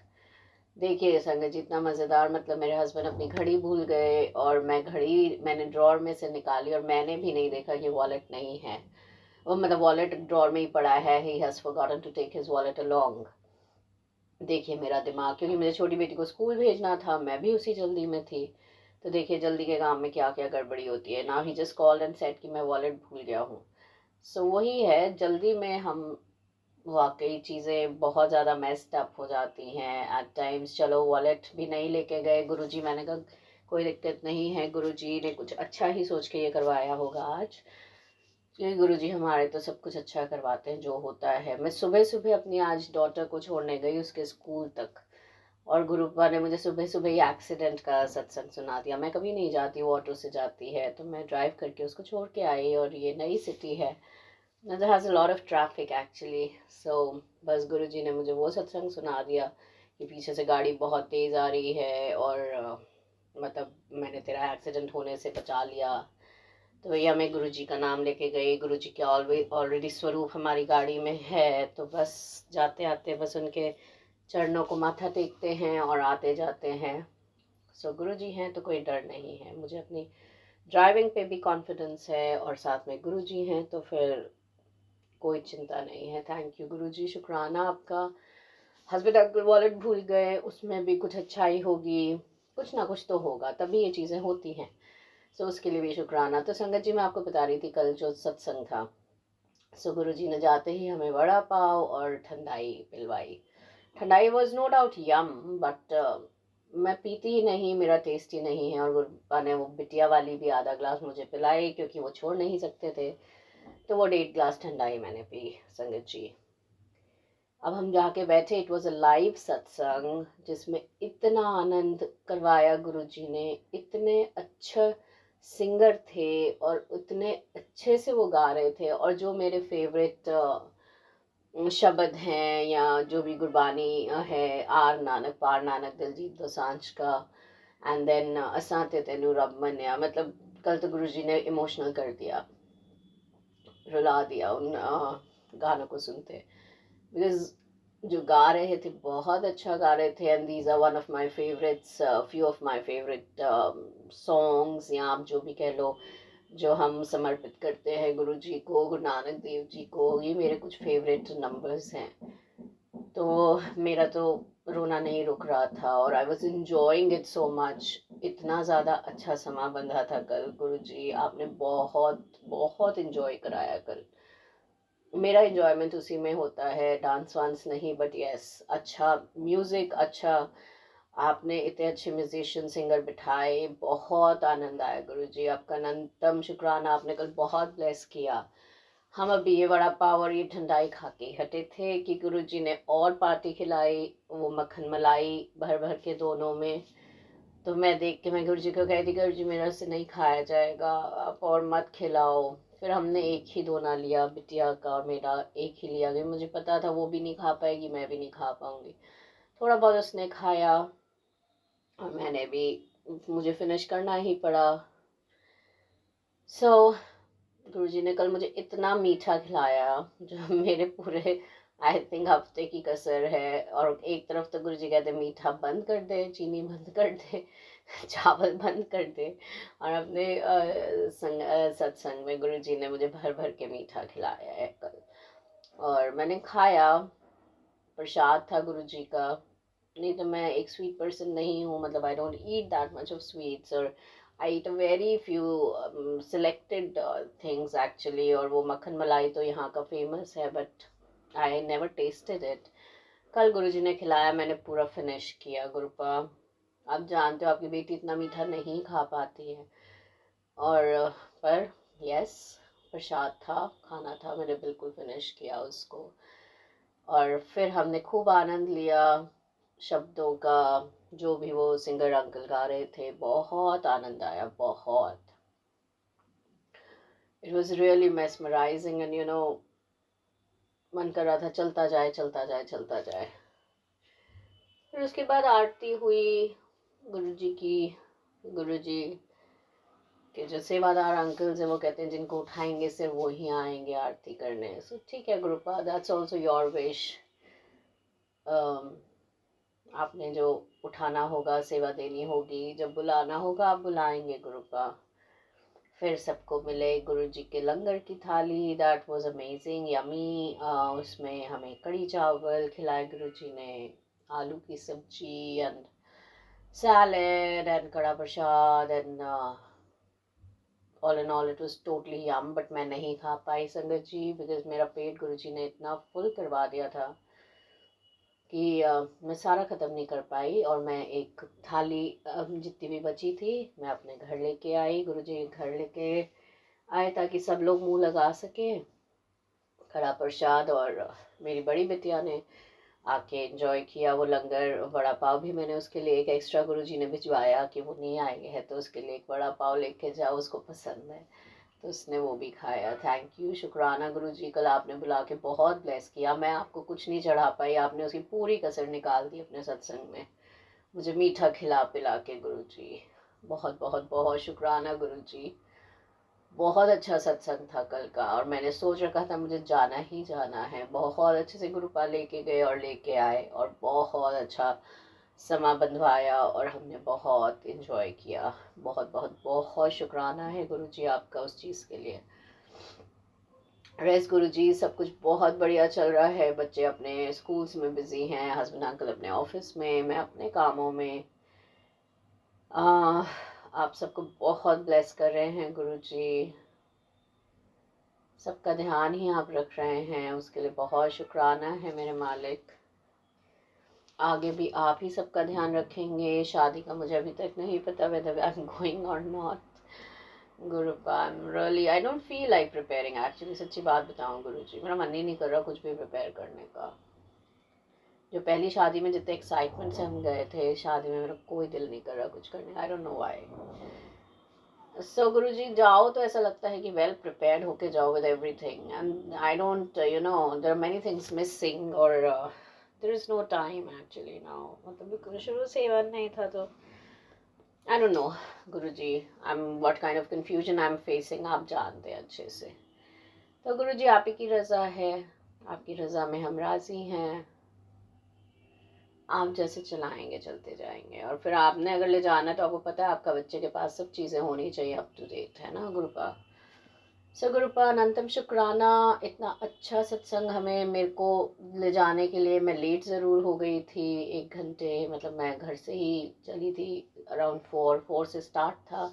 देखिए संगत जी, इतना मज़ेदार, मतलब मेरे हस्बैंड अपनी घड़ी भूल गए और मैंने ड्रॉर में से निकाली और मैंने भी नहीं देखा कि वॉलेट नहीं है। वो मतलब वॉलेट ड्रॉर में ही पड़ा है, he has forgotten to take his wallet along. देखिए मेरा दिमाग, क्योंकि मुझे छोटी बेटी को स्कूल भेजना था, मैं भी उसी जल्दी में थी। तो देखिए जल्दी के काम में क्या क्या गड़बड़ी होती है। Now he just called and said कि मैं वॉलेट भूल गया हूँ। सो वही है, जल्दी में हम वाकई चीज़ें बहुत ज़्यादा मेस्ड अप हो जाती हैं एट टाइम्स। चलो वॉलेट भी नहीं लेके गए गुरुजी, मैंने कहा कोई दिक्कत नहीं है, गुरुजी ने कुछ अच्छा ही सोच के ये करवाया होगा आज, क्योंकि गुरुजी हमारे तो सब कुछ अच्छा करवाते हैं जो होता है। मैं सुबह सुबह अपनी आज डॉटर को छोड़ने गई उसके स्कूल तक, और गुरुपा ने मुझे सुबह सुबह ही एक्सीडेंट का सत्संग सुना दिया। मैं कभी नहीं जाती, वो ऑटो से जाती है, तो मैं ड्राइव करके उसको छोड़ के आई। और ये नई सिटी है, there has a lot of traffic actually, so बस गुरुजी ने मुझे वो सत्संग सुना दिया कि पीछे से गाड़ी बहुत तेज़ आ रही है और मतलब मैंने तेरा एक्सीडेंट होने से बचा लिया। तो भैया मैं गुरुजी का नाम लेके गई, गुरुजी के ऑलरेडी स्वरूप हमारी गाड़ी में है, तो बस जाते आते बस उनके चरणों को माथा टेकते हैं और आते जाते हैं। सो गुरुजी हैं तो कोई डर नहीं है, मुझे अपनी ड्राइविंग पे भी कॉन्फिडेंस है और साथ में गुरुजी हैं तो फिर कोई चिंता नहीं है। थैंक यू गुरुजी, शुक्राना आपका। हस्बैंड अंकल वॉलेट भूल गए, उसमें भी कुछ अच्छाई होगी, कुछ ना कुछ तो होगा, तभी ये चीज़ें होती हैं। सो उसके लिए भी शुक्राना। तो संगत जी मैं आपको बता रही थी कल जो सत्संग था, सो गुरुजी ने जाते ही हमें वड़ा पाव और ठंडाई पिलवाई। Thandai was no doubt yum, but मैं पीती ही नहीं, मेरा टेस्ट ही नहीं है। और गुरुपा ने वो बिटिया वाली भी आधा ग्लास मुझे पिलाई क्योंकि वो छोड़ नहीं सकते थे, तो वो 1.5 गिलास ठंडाई मैंने पी संगत जी। अब हम जाके बैठे, इट वॉज अ लाइव सत्संग जिसमें इतना आनंद करवाया गुरुजी ने, इतने अच्छे सिंगर थे और उतने अच्छे से वो गा रहे थे। और जो मेरे फेवरेट शब्द हैं या जो भी गुरबानी है, आर नानक पार नानक दिलजीत दोसांझ का, एंड देन असां ते तेनू रब मन्या, मतलब कल तो गुरुजी ने इमोशनल कर दिया, रुला दिया उन गानों को सुनते, बिकॉज जो गा रहे थे बहुत अच्छा गा रहे थे, and these are one of my favourites, few of my favourite songs, या आप जो भी कह लो, जो हम समर्पित करते हैं गुरु जी को, गुरु नानक देव जी को, ये मेरे कुछ फेवरेट नंबर्स हैं। तो मेरा तो रोना नहीं रुक रहा था, और I was enjoying it so much. इतना ज़्यादा अच्छा समा बंधा था कल, गुरु जी आपने बहुत बहुत इंजॉय कराया कल। मेरा इंजॉयमेंट उसी में होता है, डांस वांस नहीं, बट यस अच्छा म्यूज़िक, अच्छा आपने इतने अच्छे म्यूजिशियन सिंगर बिठाए, बहुत आनंद आया गुरुजी, आपका अनंतम शुक्राना, आपने कल बहुत ब्लेस किया। हम अभी ये वड़ा पाव और ये ठंडाई खा के हटे थे कि गुरुजी ने और पार्टी खिलाई, वो मक्खन मलाई भर भर के दोनों में। तो मैं देख के मैं गुरुजी को कह दी, गुरुजी मेरा से नहीं खाया जाएगा, आप और मत खिलाओ। फिर हमने एक ही दोना लिया, बिटिया का और मेरा एक ही लिया, क्योंकि मुझे पता था वो भी नहीं खा पाएगी, मैं भी नहीं खा पाऊंगी। थोड़ा बहुत उसने खाया और मैंने भी, मुझे फिनिश करना ही पड़ा। गुरुजी ने कल मुझे इतना मीठा खिलाया जो मेरे पूरे आई थिंक हफ्ते की कसर है। और एक तरफ तो गुरुजी कहते मीठा बंद कर दे, चीनी बंद कर दे, चावल बंद कर दे, और अपने सत्संग में गुरुजी ने मुझे भर भर के मीठा खिलाया है कल, और मैंने खाया। प्रसाद था गुरुजी का। नहीं तो मैं एक स्वीट पर्सन नहीं हूँ, मतलब I don't eat that much of sweets, और I eat a very few selected things actually. और वो मक्खन मलाई तो यहाँ का फेमस है, but I never tested it. कल गुरुजी ने खिलाया, मैंने पूरा फिनिश किया। गुरुपा आप जानते हो आपकी बेटी इतना मीठा नहीं खा पाती है, और पर यस प्रसाद था, खाना था, मैंने बिल्कुल फिनिश किया उसको। और फिर हमने खूब आनंद लिया शब्दों का, जो भी वो सिंगर अंकल गा रहे थे, बहुत आनंद आया, बहुत। It was really mesmerising, and you know मन कर रहा था चलता जाए चलता जाए चलता जाए। फिर उसके बाद आरती हुई गुरुजी की। गुरुजी के जो सेवादार अंकल्स हैं वो कहते हैं जिनको उठाएंगे सिर्फ वो ही आएंगे आरती करने। सो ठीक है गुरुपा, दैट्स ऑल्सो योर विश। आपने जो उठाना होगा, सेवा देनी होगी, जब बुलाना होगा आप बुलाएंगे गुरुपा। फिर सबको मिले गुरुजी के लंगर की थाली, दैट वाज अमेजिंग यमी। उसमें हमें कड़ी चावल खिलाए गुरुजी ने, आलू की सब्जी and salad and kada prasad, and all in all it was totally yum. But मैं नहीं खा पाई संगत जी, बिकॉज मेरा पेट गुरुजी ने इतना फुल करवा दिया था कि मैं सारा ख़त्म नहीं कर पाई। और मैं एक थाली जितनी भी बची थी मैं अपने घर लेके आई, गुरुजी के घर लेके आए, ताकि सब लोग मुंह लगा सके कड़ा प्रसाद। और मेरी बड़ी बिटिया ने आके एंजॉय किया वो लंगर। वड़ा पाव भी मैंने उसके लिए एक एक्स्ट्रा गुरुजी ने भिजवाया कि वो नहीं आए हैं तो उसके लिए एक वड़ा पाव लेके जाओ, उसको पसंद है, तो उसने वो भी खाया। थैंक यू, शुक्राना गुरुजी, कल आपने बुला के बहुत ब्लेस किया। मैं आपको कुछ नहीं चढ़ा पाई, आपने उसकी पूरी कसर निकाल दी अपने सत्संग में, मुझे मीठा खिला पिला के। गुरुजी बहुत बहुत बहुत शुक्राना गुरुजी। बहुत अच्छा सत्संग था कल का, और मैंने सोच रखा था मुझे जाना ही जाना है। बहुत अच्छे से गुरुपा लेके गए और लेके आए, और बहुत अच्छा समा बंधवाया, और हमने बहुत इन्जॉय किया। बहुत बहुत बहुत शुक्राना है गुरुजी आपका उस चीज़ के लिए। रेस गुरुजी, सब कुछ बहुत बढ़िया चल रहा है। बच्चे अपने स्कूल्स में बिजी हैं, हस्बैंड अंकल अपने ऑफिस में, मैं अपने कामों में। आप सबको बहुत ब्लेस कर रहे हैं गुरुजी, सबका ध्यान ही आप रख रहे हैं, उसके लिए बहुत शुक्राना है मेरे मालिक। आगे भी आप ही सबका ध्यान रखेंगे। शादी का मुझे अभी तक नहीं पता whether I'm going or not. गुरुपा really I don't feel like preparing actually, सच्ची बात बताऊं गुरुजी, मेरा मन ही नहीं कर रहा कुछ भी प्रिपेयर करने का। जो पहली शादी में जितने एक्साइटमेंट से हम गए थे, शादी में मेरा कोई दिल नहीं कर रहा कुछ करने। I don't know why. So Guruji जाओ तो ऐसा लगता है कि वेल प्रिपेयर्ड होके जाओ with everything, and I don't there are many things missing, और there is no time actually now, मतलब शुरू से ही मन नहीं था, तो I don't know Guruji, I am what kind of confusion I am facing, आप जानते हैं अच्छे से। तो गुरुजी आप ही की रजा है, आपकी रजा में हम राजी हैं, आप जैसे चलाएंगे चलते जाएंगे, और फिर आपने अगर ले जाना है तो आपको पता है आपका बच्चे के पास सब चीज़ें होनी चाहिए अप टू डेट, है ना गुरुपा। सो गुरुपा अनंतम शुक्राना, इतना अच्छा सत्संग हमें मेरे को ले जाने के लिए, मैं लेट ज़रूर हो गई थी 1 घंटे, मतलब मैं घर से ही चली थी अराउंड 4 से स्टार्ट था,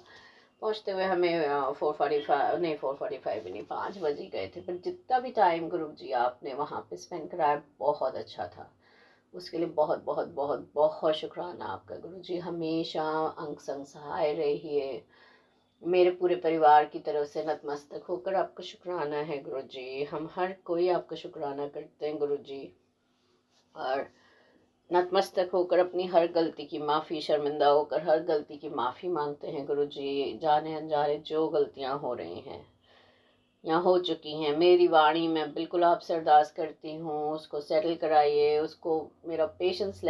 पहुँचते हुए हमें 4:45, नहीं 4:45 भी नहीं, 5 बज ही गए थे, पर जितना भी टाइम गुरु जी आपने वहाँ पे स्पेंड कराया बहुत अच्छा था, उसके लिए बहुत बहुत बहुत बहुत शुक्राना आपका गुरु जी। हमेशा अंग संग सहाय रहिए, मेरे पूरे परिवार की तरफ से नतमस्तक होकर आपका शुक्राना है गुरु जी, हम हर कोई आपका शुक्राना करते हैं गुरु जी, और नतमस्तक होकर अपनी हर गलती की माफ़ी, शर्मिंदा होकर हर गलती की माफ़ी मांगते हैं गुरु जी। जाने अनजाने जो गलतियां हो रही हैं या हो चुकी हैं, मेरी वाणी में बिल्कुल आपसे अरदास करती हूँ, उसको सेटल कराइए, उसको मेरा पेशेंस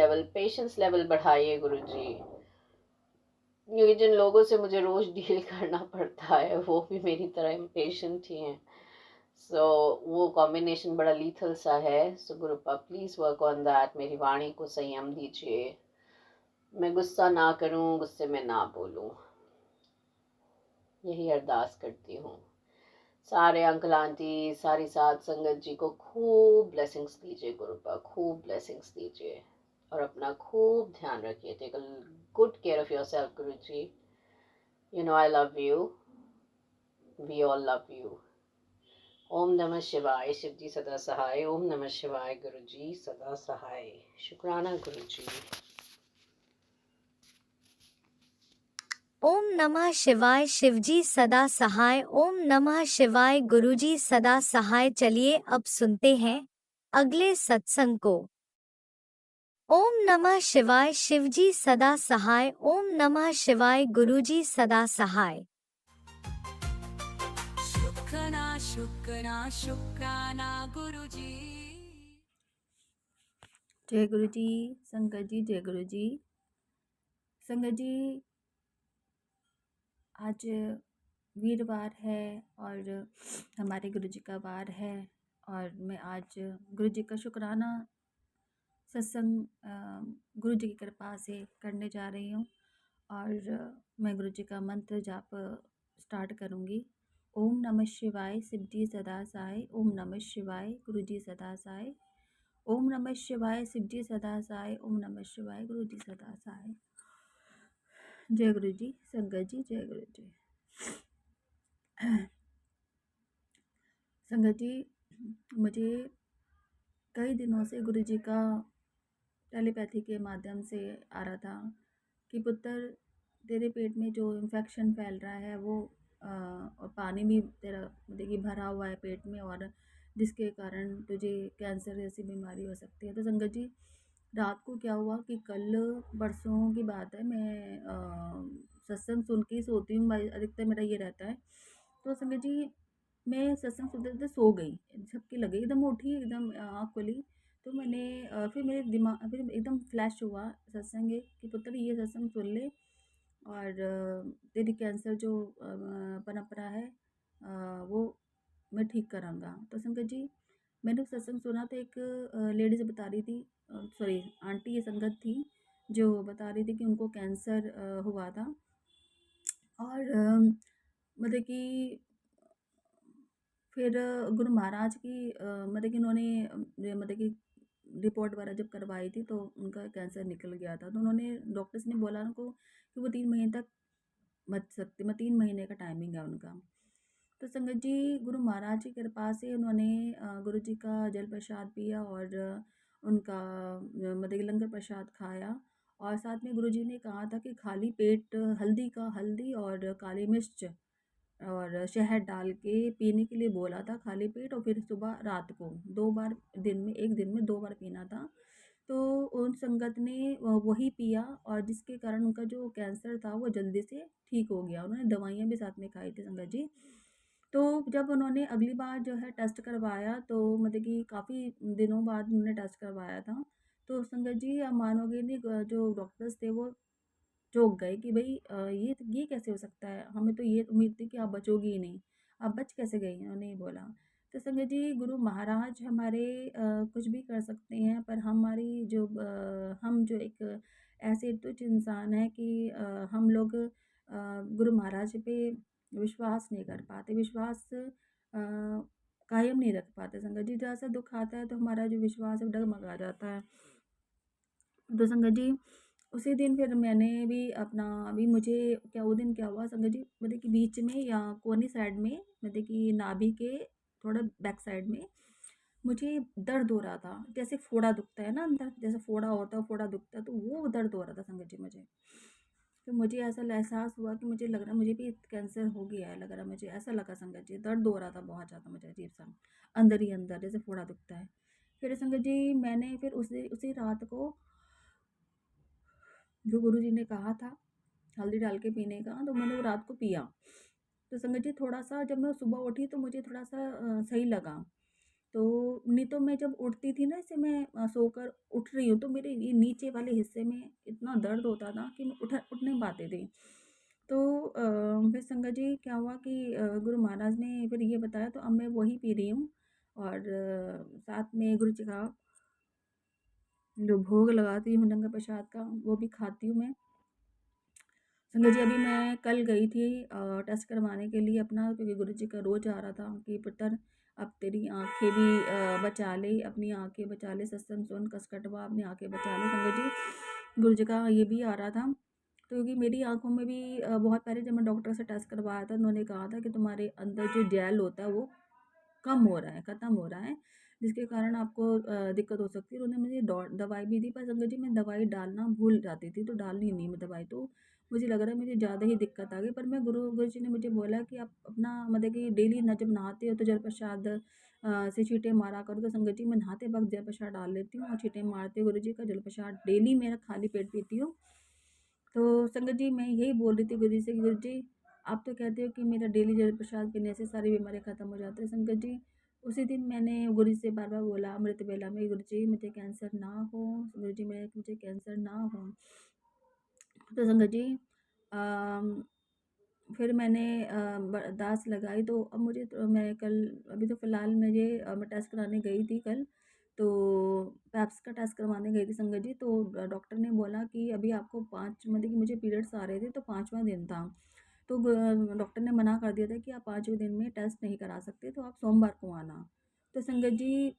लेवल बढ़ाइए गुरु जी। ये जिन लोगों से मुझे रोज़ डील करना पड़ता है वो भी मेरी तरह इम्पेशेंट ही हैं, सो वो कॉम्बिनेशन बड़ा लीथल सा है। सो गुरुपा प्लीज़ वर्क ऑन दैट, मेरी वाणी को संयम दीजिए, मैं गुस्सा ना करूं, गुस्से में ना बोलूं, यही अरदास करती हूँ। सारे अंकल आंटी, सारी साध संगत जी को खूब ब्लेसिंग्स दीजिए गुरुपा, खूब ब्लेसिंग्स दीजिए, और अपना खूब ध्यान रखिए, take a good care of yourself Guru ji. You know I love you, we all love you. ओम नमः शिवाय, शिव जी सदा सहाय, ओम नमः शिवाय, गुरु जी सदा सहाय, शुक्राना गुरु जी। ओम नमः शिवाय, शिवजी सदा सहाय। ओम नमः शिवाय, गुरुजी सदा सहाय। चलिए अब सुनते हैं अगले सत्संग को। ओम नमः शिवाय, शिवजी सदा सहाय। ओम नमः शिवाय, गुरुजी सदा सहाय। शुक्राना शुक्राना शुक्राना गुरुजी। जय गुरु जी। संगत जी जय गुरु जी। संगत जी आज वीरवार है और हमारे गुरु जी का वार है, और मैं आज गुरु जी का शुक्राना सत्संग गुरु जी की कृपा से करने जा रही हूँ, और मैं गुरु जी का मंत्र जाप स्टार्ट करूँगी। ओम नमः शिवाय, शिव जी सदा सहाय। ओम नमः शिवाय, गुरु जी सदा सहाय। ओम नमः शिवाय, शिव जी सदा सहाय। ओम नमः शिवाय, गुरु जी सदा सहाय। जय गुरु जी। संगत जी जय गुरु जी। संगत जी मुझे कई दिनों से गुरु जी का टेलीपैथी के माध्यम से आ रहा था कि पुत्र तेरे पेट में जो इन्फेक्शन फैल रहा है वो और पानी भी तेरा देखिए भरा हुआ है पेट में, और जिसके कारण तुझे कैंसर जैसी बीमारी हो सकती है। तो संगत जी रात को क्या हुआ कि कल परसों की बात है, मैं सत्संग सुन के ही सोती हूँ, अधिकतर मेरा ये रहता है। तो संगत जी मैं सत्संग सुनते सुनते सो गई, झपकी लगी, एकदम उठी, एकदम आँख खुली, तो मैंने फिर मेरे दिमाग फिर एकदम फ्लैश हुआ सत्संग कि पुत्र ये सत्संग सुन ले, और तेरी कैंसर जो पनप रहा है वो मैं ठीक कराऊंगा। तो संगत जी मैंने उस सत्संग सुना तो एक लेडीज बता रही थी, सॉरी आंटी, ये संगत थी जो बता रही थी कि उनको कैंसर हुआ था, और मतलब कि फिर गुरु महाराज की मतलब कि उन्होंने मतलब कि रिपोर्ट वगैरह जब करवाई थी तो उनका कैंसर निकल गया था। तो उन्होंने डॉक्टर्स ने बोला उनको कि वो 3 महीने तक बच सकते, मैं 3 महीने का टाइमिंग है उनका। तो संगत जी गुरु महाराज की कृपा से उन्होंने गुरु जी का जल प्रसाद पिया, और उनका मतलब कि लंगर प्रसाद खाया, और साथ में गुरु जी ने कहा था कि खाली पेट हल्दी और काली मिर्च और शहद डाल के पीने के लिए बोला था खाली पेट, और फिर सुबह रात को 2 बार, दिन में एक दिन में 2 बार पीना था। तो उन संगत ने वही पिया और जिसके कारण उनका जो कैंसर था वो जल्दी से ठीक हो गया। उन्होंने दवाइयाँ भी साथ में खाई थी संगत जी। तो जब उन्होंने अगली बार जो है टेस्ट करवाया तो मतलब कि काफ़ी दिनों बाद उन्होंने टेस्ट करवाया था। तो संगत जी आप मानोगे नहीं, जो डॉक्टर्स थे वो चौंक गए कि भई ये कैसे हो सकता है? हमें तो ये उम्मीद थी कि आप बचोगी ही नहीं। आप बच कैसे गई? उन्होंने ये बोला। तो संगत जी गुरु महाराज हमारे कुछ भी कर सकते हैं, पर हमारी जो हम जो एक ऐसे तुच्छ इंसान हैं कि हम लोग गुरु महाराज पे विश्वास नहीं कर पाते। विश्वास कायम नहीं रख पाते संगत जी। ज़रा-सा दुःख आता है तो हमारा जो विश्वास है वो डगमगा जाता है। तो संगत जी उसी दिन फिर मैंने भी अपना अभी मुझे क्या वो दिन क्या हुआ संगत जी, मतलब कि बीच में या कोहनी साइड में, मतलब कि नाभि के थोड़ा बैक साइड में मुझे दर्द हो रहा था। जैसे फोड़ा दुखता है ना अंदर, जैसे फोड़ा होता है, फोड़ा दुखता है, तो वो दर्द हो रहा था संगत जी मुझे। तो मुझे ऐसा एहसास हुआ कि मुझे लग रहा मुझे भी कैंसर हो गया है, लग रहा मुझे ऐसा लगा संगत जी। दर्द हो रहा था बहुत ज़्यादा मुझे अजीब सा, अंदर ही अंदर जैसे फोड़ा दुखता है। फिर संगत जी मैंने फिर उसी उसी रात को जो गुरुजी ने कहा था हल्दी डाल के पीने का, तो मैंने वो रात को पिया। तो संगत जी थोड़ा-सा जब मैं सुबह उठी तो मुझे थोड़ा-सा सही लगा। तो नहीं तो मैं जब उठती थी ना, जैसे मैं सोकर उठ रही हूँ तो मेरे ये नीचे वाले हिस्से में इतना दर्द होता था कि मैं उठ नहीं पाती थी। तो फिर संगत जी क्या हुआ कि गुरु महाराज ने फिर ये बताया, तो अब मैं वही पी रही हूँ और साथ में गुरु जी का जो भोग लगाती हूँ नंगा प्रसाद का वो भी खाती हूँ मैं। संगत जी अभी मैं कल गई थी टेस्ट करवाने के लिए अपना, क्योंकि गुरुजी का रोज़ आ रहा था कि पुत्र अब तेरी आँखें भी बचा ले, अपनी आँखें बचा ले, सत्संग सुन, कस कटवा, अपनी आँखें बचा ले। संगत जी गुरुजी का ये भी आ रहा था, तो क्योंकि मेरी आँखों में भी बहुत पहले जब मैं डॉक्टर से टेस्ट करवाया था, उन्होंने कहा था कि तुम्हारे अंदर जो जेल होता है वो कम हो रहा है, ख़त्म हो रहा है, जिसके कारण आपको दिक्कत हो सकती है। उन्होंने मुझे दवाई भी दी, पर संगत जी मैं दवाई डालना भूल जाती थी, तो डालनी नहीं मैं दवाई, तो मुझे लग रहा है मुझे ज़्यादा ही दिक्कत आ गई। पर मैं गुरुजी ने मुझे बोला कि आप अपना मतलब कि डेली न जब नहाते हो तो जल प्रसाद से छींटे मारा करो। तो संगत जी मैं नहाते वक़्त जल प्रसाद डाल लेती हूँ और छींटे मारते हुए गुरुजी का जल प्रसाद डेली मेरा खाली पेट पीती हूँ। तो संगत जी मैं यही बोल रही थी गुरुजी से कि गुरुजी आप तो कहते हो कि मेरा डेली जल प्रसाद पीने से सारी बीमारियाँ ख़त्म हो जाती है। संगत जी उसी दिन मैंने गुरुजी से बार-बार बोला अमृत वेला में, गुरुजी मुझे कैंसर ना हो, गुरुजी मुझे कैंसर ना हो। तो संगत जी अम, फिर मैंने अरदास लगाई, तो अब मुझे तो मैं कल अभी तो फ़िलहाल मुझे मैं टेस्ट कराने गई थी कल, तो पैप्स का टेस्ट करवाने गई थी संगत जी। तो डॉक्टर ने बोला कि अभी आपको 5 मतलब कि मुझे पीरियड्स आ रहे थे तो 5वां दिन था। तो डॉक्टर ने मना कर दिया था कि आप 5वें दिन में टेस्ट नहीं करा सकते, तो आप सोमवार को आना। तो संगत जी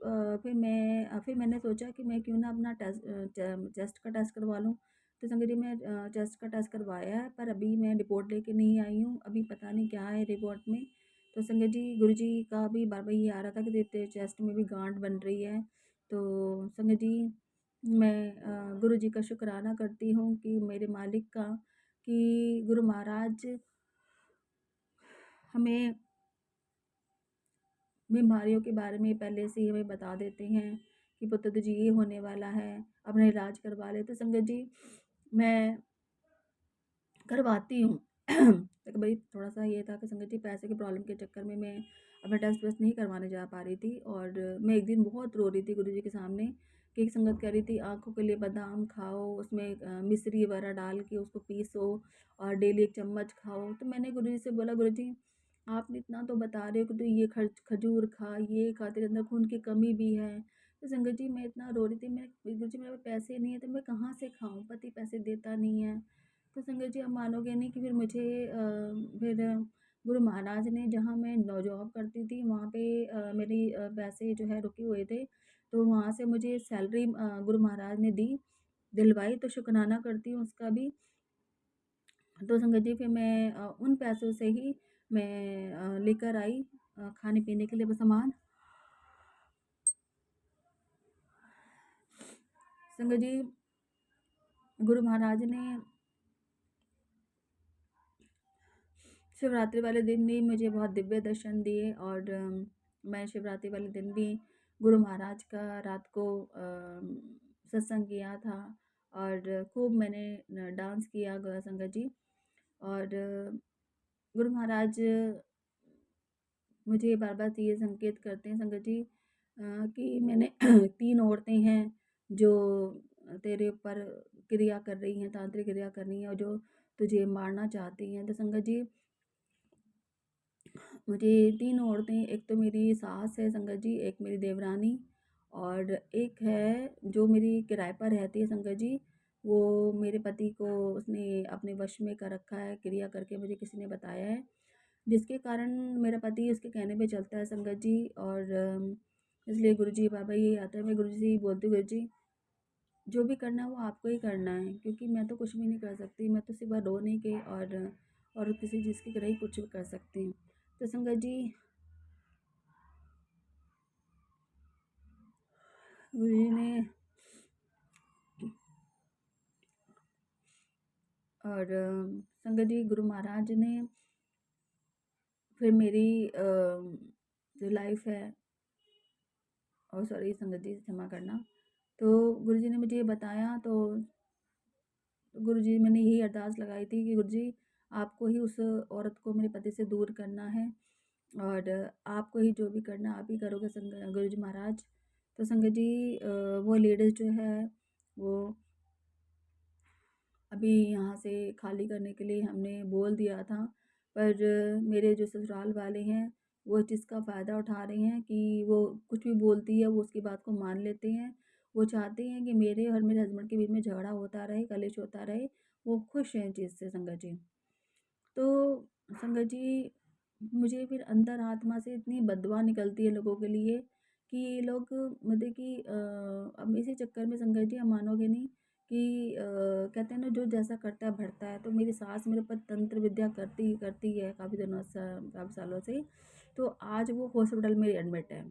फिर मैंने सोचा कि मैं क्यों ना अपना चेस्ट का टेस्ट करवा लूँ। तो संगत जी मैं चेस्ट का टेस्ट करवाया है, पर अभी मैं रिपोर्ट लेके नहीं आई हूँ, अभी पता नहीं क्या है रिपोर्ट में। तो संगत जी गुरुजी का भी बार-बार ये आ रहा था कि तेरे चेस्ट में भी गाँठ बन रही है। तो संगत जी मैं गुरुजी का शुक्राना करती हूँ कि मेरे मालिक का, कि गुरु महाराज हमें बीमारियों के बारे में पहले से ही हमें बता देते हैं कि पुत्र तुझे ये होने वाला है, अपना इलाज करवा ले। तो संगत जी मैं करवाती हूँ। तो भाई थोड़ा-सा ये था कि संगत जी पैसे के प्रॉब्लम के चक्कर में मैं अपना टेस्ट वेस्ट नहीं करवाने जा पा रही थी, और मैं एक दिन बहुत रो रही थी गुरुजी के सामने कि एक संगत कह रही थी आँखों के लिए बादाम खाओ, उसमें मिश्री वगैरह डाल के उसको पीसो और डेली 1 चम्मच खाओ। तो मैंने गुरुजी से बोला गुरुजी आपने इतना तो बता रहे हो कि तू ये खजूर खा, ये खा, तेरे अंदर खून की कमी भी है। तो संगत जी मैं इतना रो रही थी, मैं गुरुजी मेरे पास पैसे नहीं है तो मैं कहाँ से खाऊँ? पति पैसे देता नहीं है। तो संगत जी आप मानोगे नहीं कि फिर मुझे फिर गुरु महाराज ने, जहाँ मैं जॉब करती थी वहाँ पे मेरी पैसे जो है रुके हुए थे, तो वहाँ से मुझे सैलरी गुरु महाराज ने दिलवाई, तो शुक्राना करती हूँ उसका भी। तो संगत जी फिर मैं उन पैसों से ही मैं लेकर आई खाने पीने के लिए वो सामान। संगत जी गुरु महाराज ने शिवरात्रि वाले दिन भी मुझे बहुत दिव्य दर्शन दिए, और मैं शिवरात्रि वाले दिन भी गुरु महाराज का रात को सत्संग किया था और खूब मैंने डांस किया गया संगत जी। और गुरु महाराज मुझे बार-बार ये संकेत करते हैं संगत जी कि मैंने 3 औरतें हैं जो तेरे ऊपर क्रिया कर रही हैं, तांत्रिक क्रिया कर रही हैं और जो तुझे मारना चाहती हैं। तो संगत जी मुझे 3 औरतें, एक तो मेरी सास है संगत जी, एक मेरी देवरानी और एक है जो मेरी किराए पर रहती है संगत जी। वो मेरे पति को उसने अपने वश में कर रखा है, क्रिया करके मुझे किसी ने बताया है। जिसके कारण मेरा पति उसके कहने पे चलता है संगत जी। और इसलिए गुरुजी बाबा यही आता है, मैं गुरुजी से ही बोलती हूँ, गुरुजी जो भी करना है वो आपको ही करना है, क्योंकि मैं तो कुछ भी नहीं कर सकती। मैं तो सिवा रोने के और किसी चीज़ की तरह ही कुछ भी कर सकती हूँ। तो संगत जी गुरुजी ने और संगत जी गुरु महाराज ने फिर मेरी जो लाइफ है, और सॉरी संगत जी क्षमा करना, तो गुरुजी ने मुझे ये बताया। तो गुरुजी मैंने यही अरदास लगाई थी कि गुरुजी आपको ही उस औरत को मेरे पति से दूर करना है और आपको ही जो भी करना आप ही करोगे गुरुजी महाराज। तो संगत जी वो लेडीज़ जो है वो अभी यहाँ से खाली करने के लिए हमने बोल दिया था, पर मेरे जो ससुराल वाले हैं वो इस चीज़ का फ़ायदा उठा रहे हैं कि वो कुछ भी बोलती है वो उसकी बात को मान लेते हैं। वो चाहते हैं कि मेरे और मेरे हस्बैंड के बीच में झगड़ा होता रहे, कलेश होता रहे। वो खुश हैं इस चीज़ से संगत जी। तो संगत जी मुझे फिर अंतर आत्मा से इतनी बददुआ निकलती है लोगों के लिए कि ये लोग मतलब कि अब इसी चक्कर में संगत जी आप मानोगे नहीं कि कहते हैं ना जो जैसा करता है भरता है। तो मेरी सास मेरे ऊपर तंत्र विद्या करती करती है काफ़ी सालों से। तो आज वो हॉस्पिटल में एडमिट है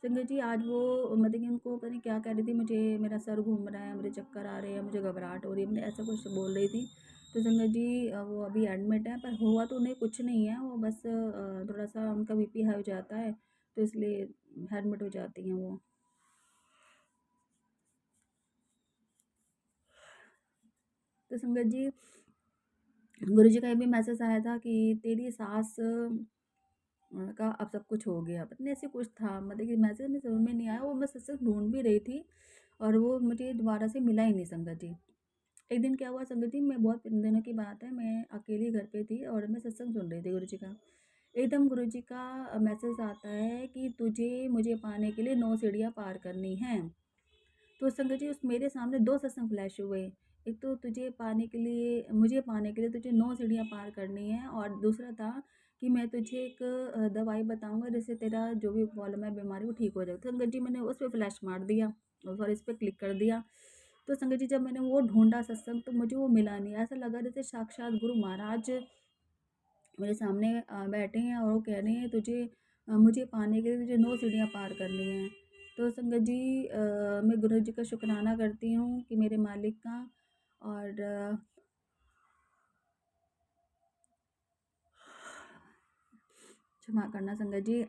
संगत जी। आज वो मतलब कि उनको पता नहीं क्या कह रही थी, मुझे मेरा सर घूम रहा है, मुझे चक्कर आ रहे हैं, मुझे घबराहट हो रही है, मैंने ऐसा कुछ बोल रही थी। तो संगत जी वो अभी एडमिट है, पर हुआ तो उन्हें कुछ नहीं है, वो बस थोड़ा सा उनका बीपी हाई हो जाता है तो इसलिए एडमिट हो जाती हैं वो। तो संगत जी गुरुजी का ये भी मैसेज आया था कि तेरी सास का अब सब कुछ हो गया, पता नहीं ऐसे कुछ था, मतलब कि मैसेज में समझ में नहीं आया। वो मैं सत्संग ढूंढ भी रही थी और वो मुझे दोबारा से मिला ही नहीं संगत जी। एक दिन क्या हुआ संगत जी, मैं बहुत दिनों की बात है, मैं अकेली घर पे थी और मैं सत्संग सुन रही थी गुरुजी का। एकदम गुरुजी का मैसेज आता है कि तुझे मुझे पाने के लिए 9 सीढ़ियाँ पार करनी हैं। तो संगत जी उस मेरे सामने 2 सत्संग फ्लैश हुए। एक तो तुझे पाने के लिए मुझे पाने के लिए तुझे 9 सीढ़ियाँ पार करनी है और दूसरा था कि मैं तुझे एक दवाई बताऊँगा जिससे तेरा जो भी प्रॉब्लम है, बीमारी, वो ठीक हो जाएगा। संगत जी मैंने उस पे फ्लैश मार दिया और सॉरी इस पे क्लिक कर दिया। तो संगत जी जब मैंने वो ढूँढा सत्संग तो मुझे वो मिला नहीं। ऐसा लगा जैसे साक्षात गुरु महाराज मेरे सामने बैठे हैं और वो कह रहे हैं तुझे मुझे पाने के लिए तुझे 9 सीढ़ियाँ पार करनी हैं। तो संगत जी मैं गुरु जी का शुक्राना करती हूँ कि मेरे मालिक का। और क्षमा करना संगत जी।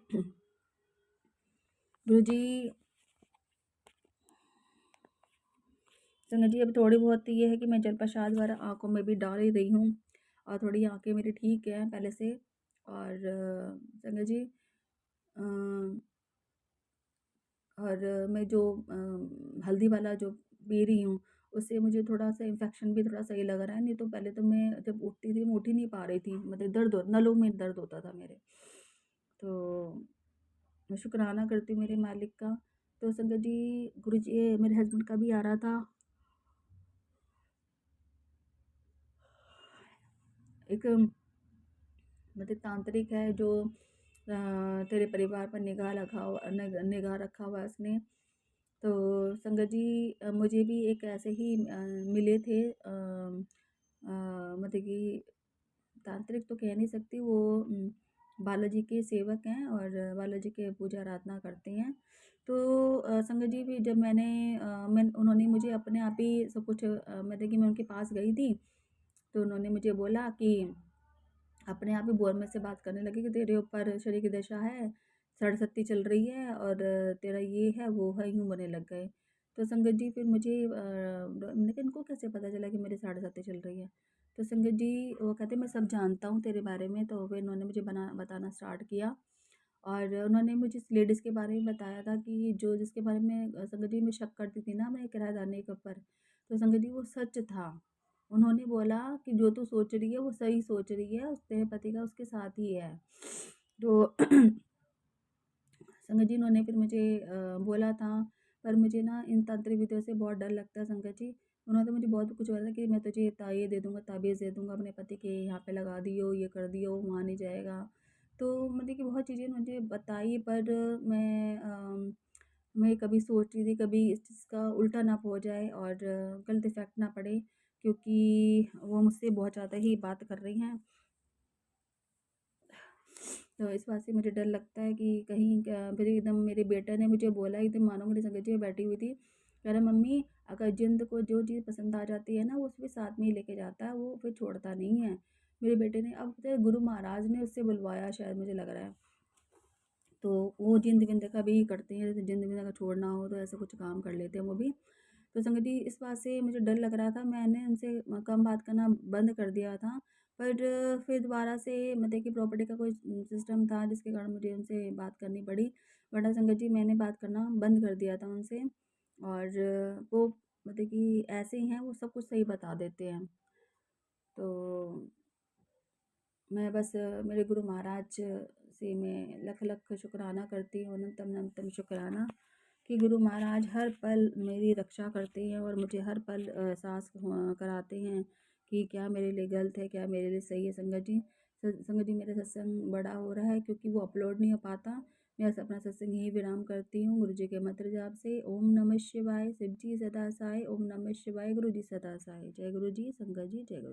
गुरु जी संगत जी अब थोड़ी बहुत ये है कि मैं जल प्रसाद वगैरह आँखों में भी डाल ही रही हूँ और थोड़ी आँखें मेरी ठीक है पहले से। और संगत जी और मैं जो हल्दी वाला जो पी रही हूँ उससे मुझे थोड़ा सा इन्फेक्शन भी थोड़ा सही लग रहा है। नहीं तो पहले तो मैं जब उठती थी मैं उठ ही नहीं पा रही थी, मतलब नलों में दर्द होता था मेरे। तो मैं शुक्राना करती हूँ मेरे मालिक का। तो संगत जी गुरु जी मेरे हस्बैंड का भी आ रहा था एक मतलब तांत्रिक है जो तेरे परिवार पर निगाह रखा हुआ है उसने। तो संगत जी मुझे भी एक ऐसे ही मिले थे मतलब कि तांत्रिक तो कह नहीं सकती, वो बालाजी के सेवक हैं और बालाजी के पूजा आराधना करते हैं। तो संगत जी भी जब उन्होंने मुझे अपने आप ही सब कुछ मतलब कि मैं उनके पास गई थी तो उन्होंने मुझे बोला कि अपने आप ही बोल में से बात करने लगी कि तेरे ऊपर शनि की दशा है, सरस्वती चल रही है और तेरा ये है वो है, यूँ बोलने लग गए। तो संगत जी फिर मुझे मैंने कहा इनको कैसे पता चला कि मेरी 7:30 चल रही है। तो संगत जी वो कहते मैं सब जानता हूँ तेरे बारे में। तो फिर उन्होंने मुझे बताना स्टार्ट किया और उन्होंने मुझे इस लेडीज़ के बारे में बताया था कि जो जिसके बारे में संगत जी मैं शक करती थी ना अपने किराएदारनी के ऊपर, तो संगत जी वो सच था। उन्होंने बोला कि जो तू सोच रही है वो सही सोच रही है, उस तेरे पति का उसके साथ ही है। तो संगत जी उन्होंने फिर मुझे बोला था, पर मुझे ना इन तंत्र विद्या से बहुत डर लगता है संगत जी। उन्होंने तो मुझे बहुत कुछ बोला था कि मैं तुझे ये दे दूँगा, ताबीज़ दे दूँगा, अपने पति के यहाँ पे लगा दियो, ये कर दियो, वहाँ नहीं जाएगा। तो मतलब कि बहुत चीज़ें मुझे बताई, पर मैं कभी सोच रही थी कभी इस चीज़ का उल्टा ना हो जाए और गलत इफ़ेक्ट ना पड़े, क्योंकि वो मुझसे बहुत ज़्यादा ही बात कर रही हैं। तो इस बात से मुझे डर लगता है कि कहीं फिर एकदम मेरे बेटे ने मुझे बोला, एकदम मानो मेरी संगत जी में बैठी हुई थी, कह रहा मम्मी अगर जिंद को जो चीज़ पसंद आ जाती है ना वो उसके साथ में ही लेके जाता है, वो फिर छोड़ता नहीं है। मेरे बेटे ने अब पता है गुरु महाराज ने उससे बुलवाया शायद, मुझे लग रहा है। तो वो जिंद विंद का भी करते हैं, जैसे जिंद विंद अगर छोड़ना हो तो ऐसा कुछ काम कर लेते हैं वो भी। तो संगत जी इस बात से मुझे डर लग रहा था, मैंने उनसे कम बात करना बंद कर दिया था। पर फिर दोबारा से मतलब कि प्रॉपर्टी का कोई सिस्टम था जिसके कारण मुझे उनसे बात करनी पड़ी, वरना संगत जी मैंने बात करना बंद कर दिया था उनसे। और वो मतलब कि ऐसे ही हैं, वो सब कुछ सही बता देते हैं। तो मैं बस मेरे गुरु महाराज से मैं लख लख शुक्राना करती हूँ, अनंतम अनंतम शुक्राना कि गुरु महाराज हर पल मेरी रक्षा करते हैं और मुझे हर पल एहसास कराते हैं कि क्या मेरे लिए गलत है, क्या मेरे लिए सही है। संगत जी संगत जी मेरा सत्संग बड़ा हो रहा है क्योंकि वो अपलोड नहीं हो पाता। मैं अपना सत्संग यही विराम करती हूँ गुरु जी के मंत्र जाप से। ओम नमः शिवाय, शिव जी सदा साय, ओम नमः शिवाय, गुरु जी सदा साय। जय गुरु जी, संगत जी, जय गुरु।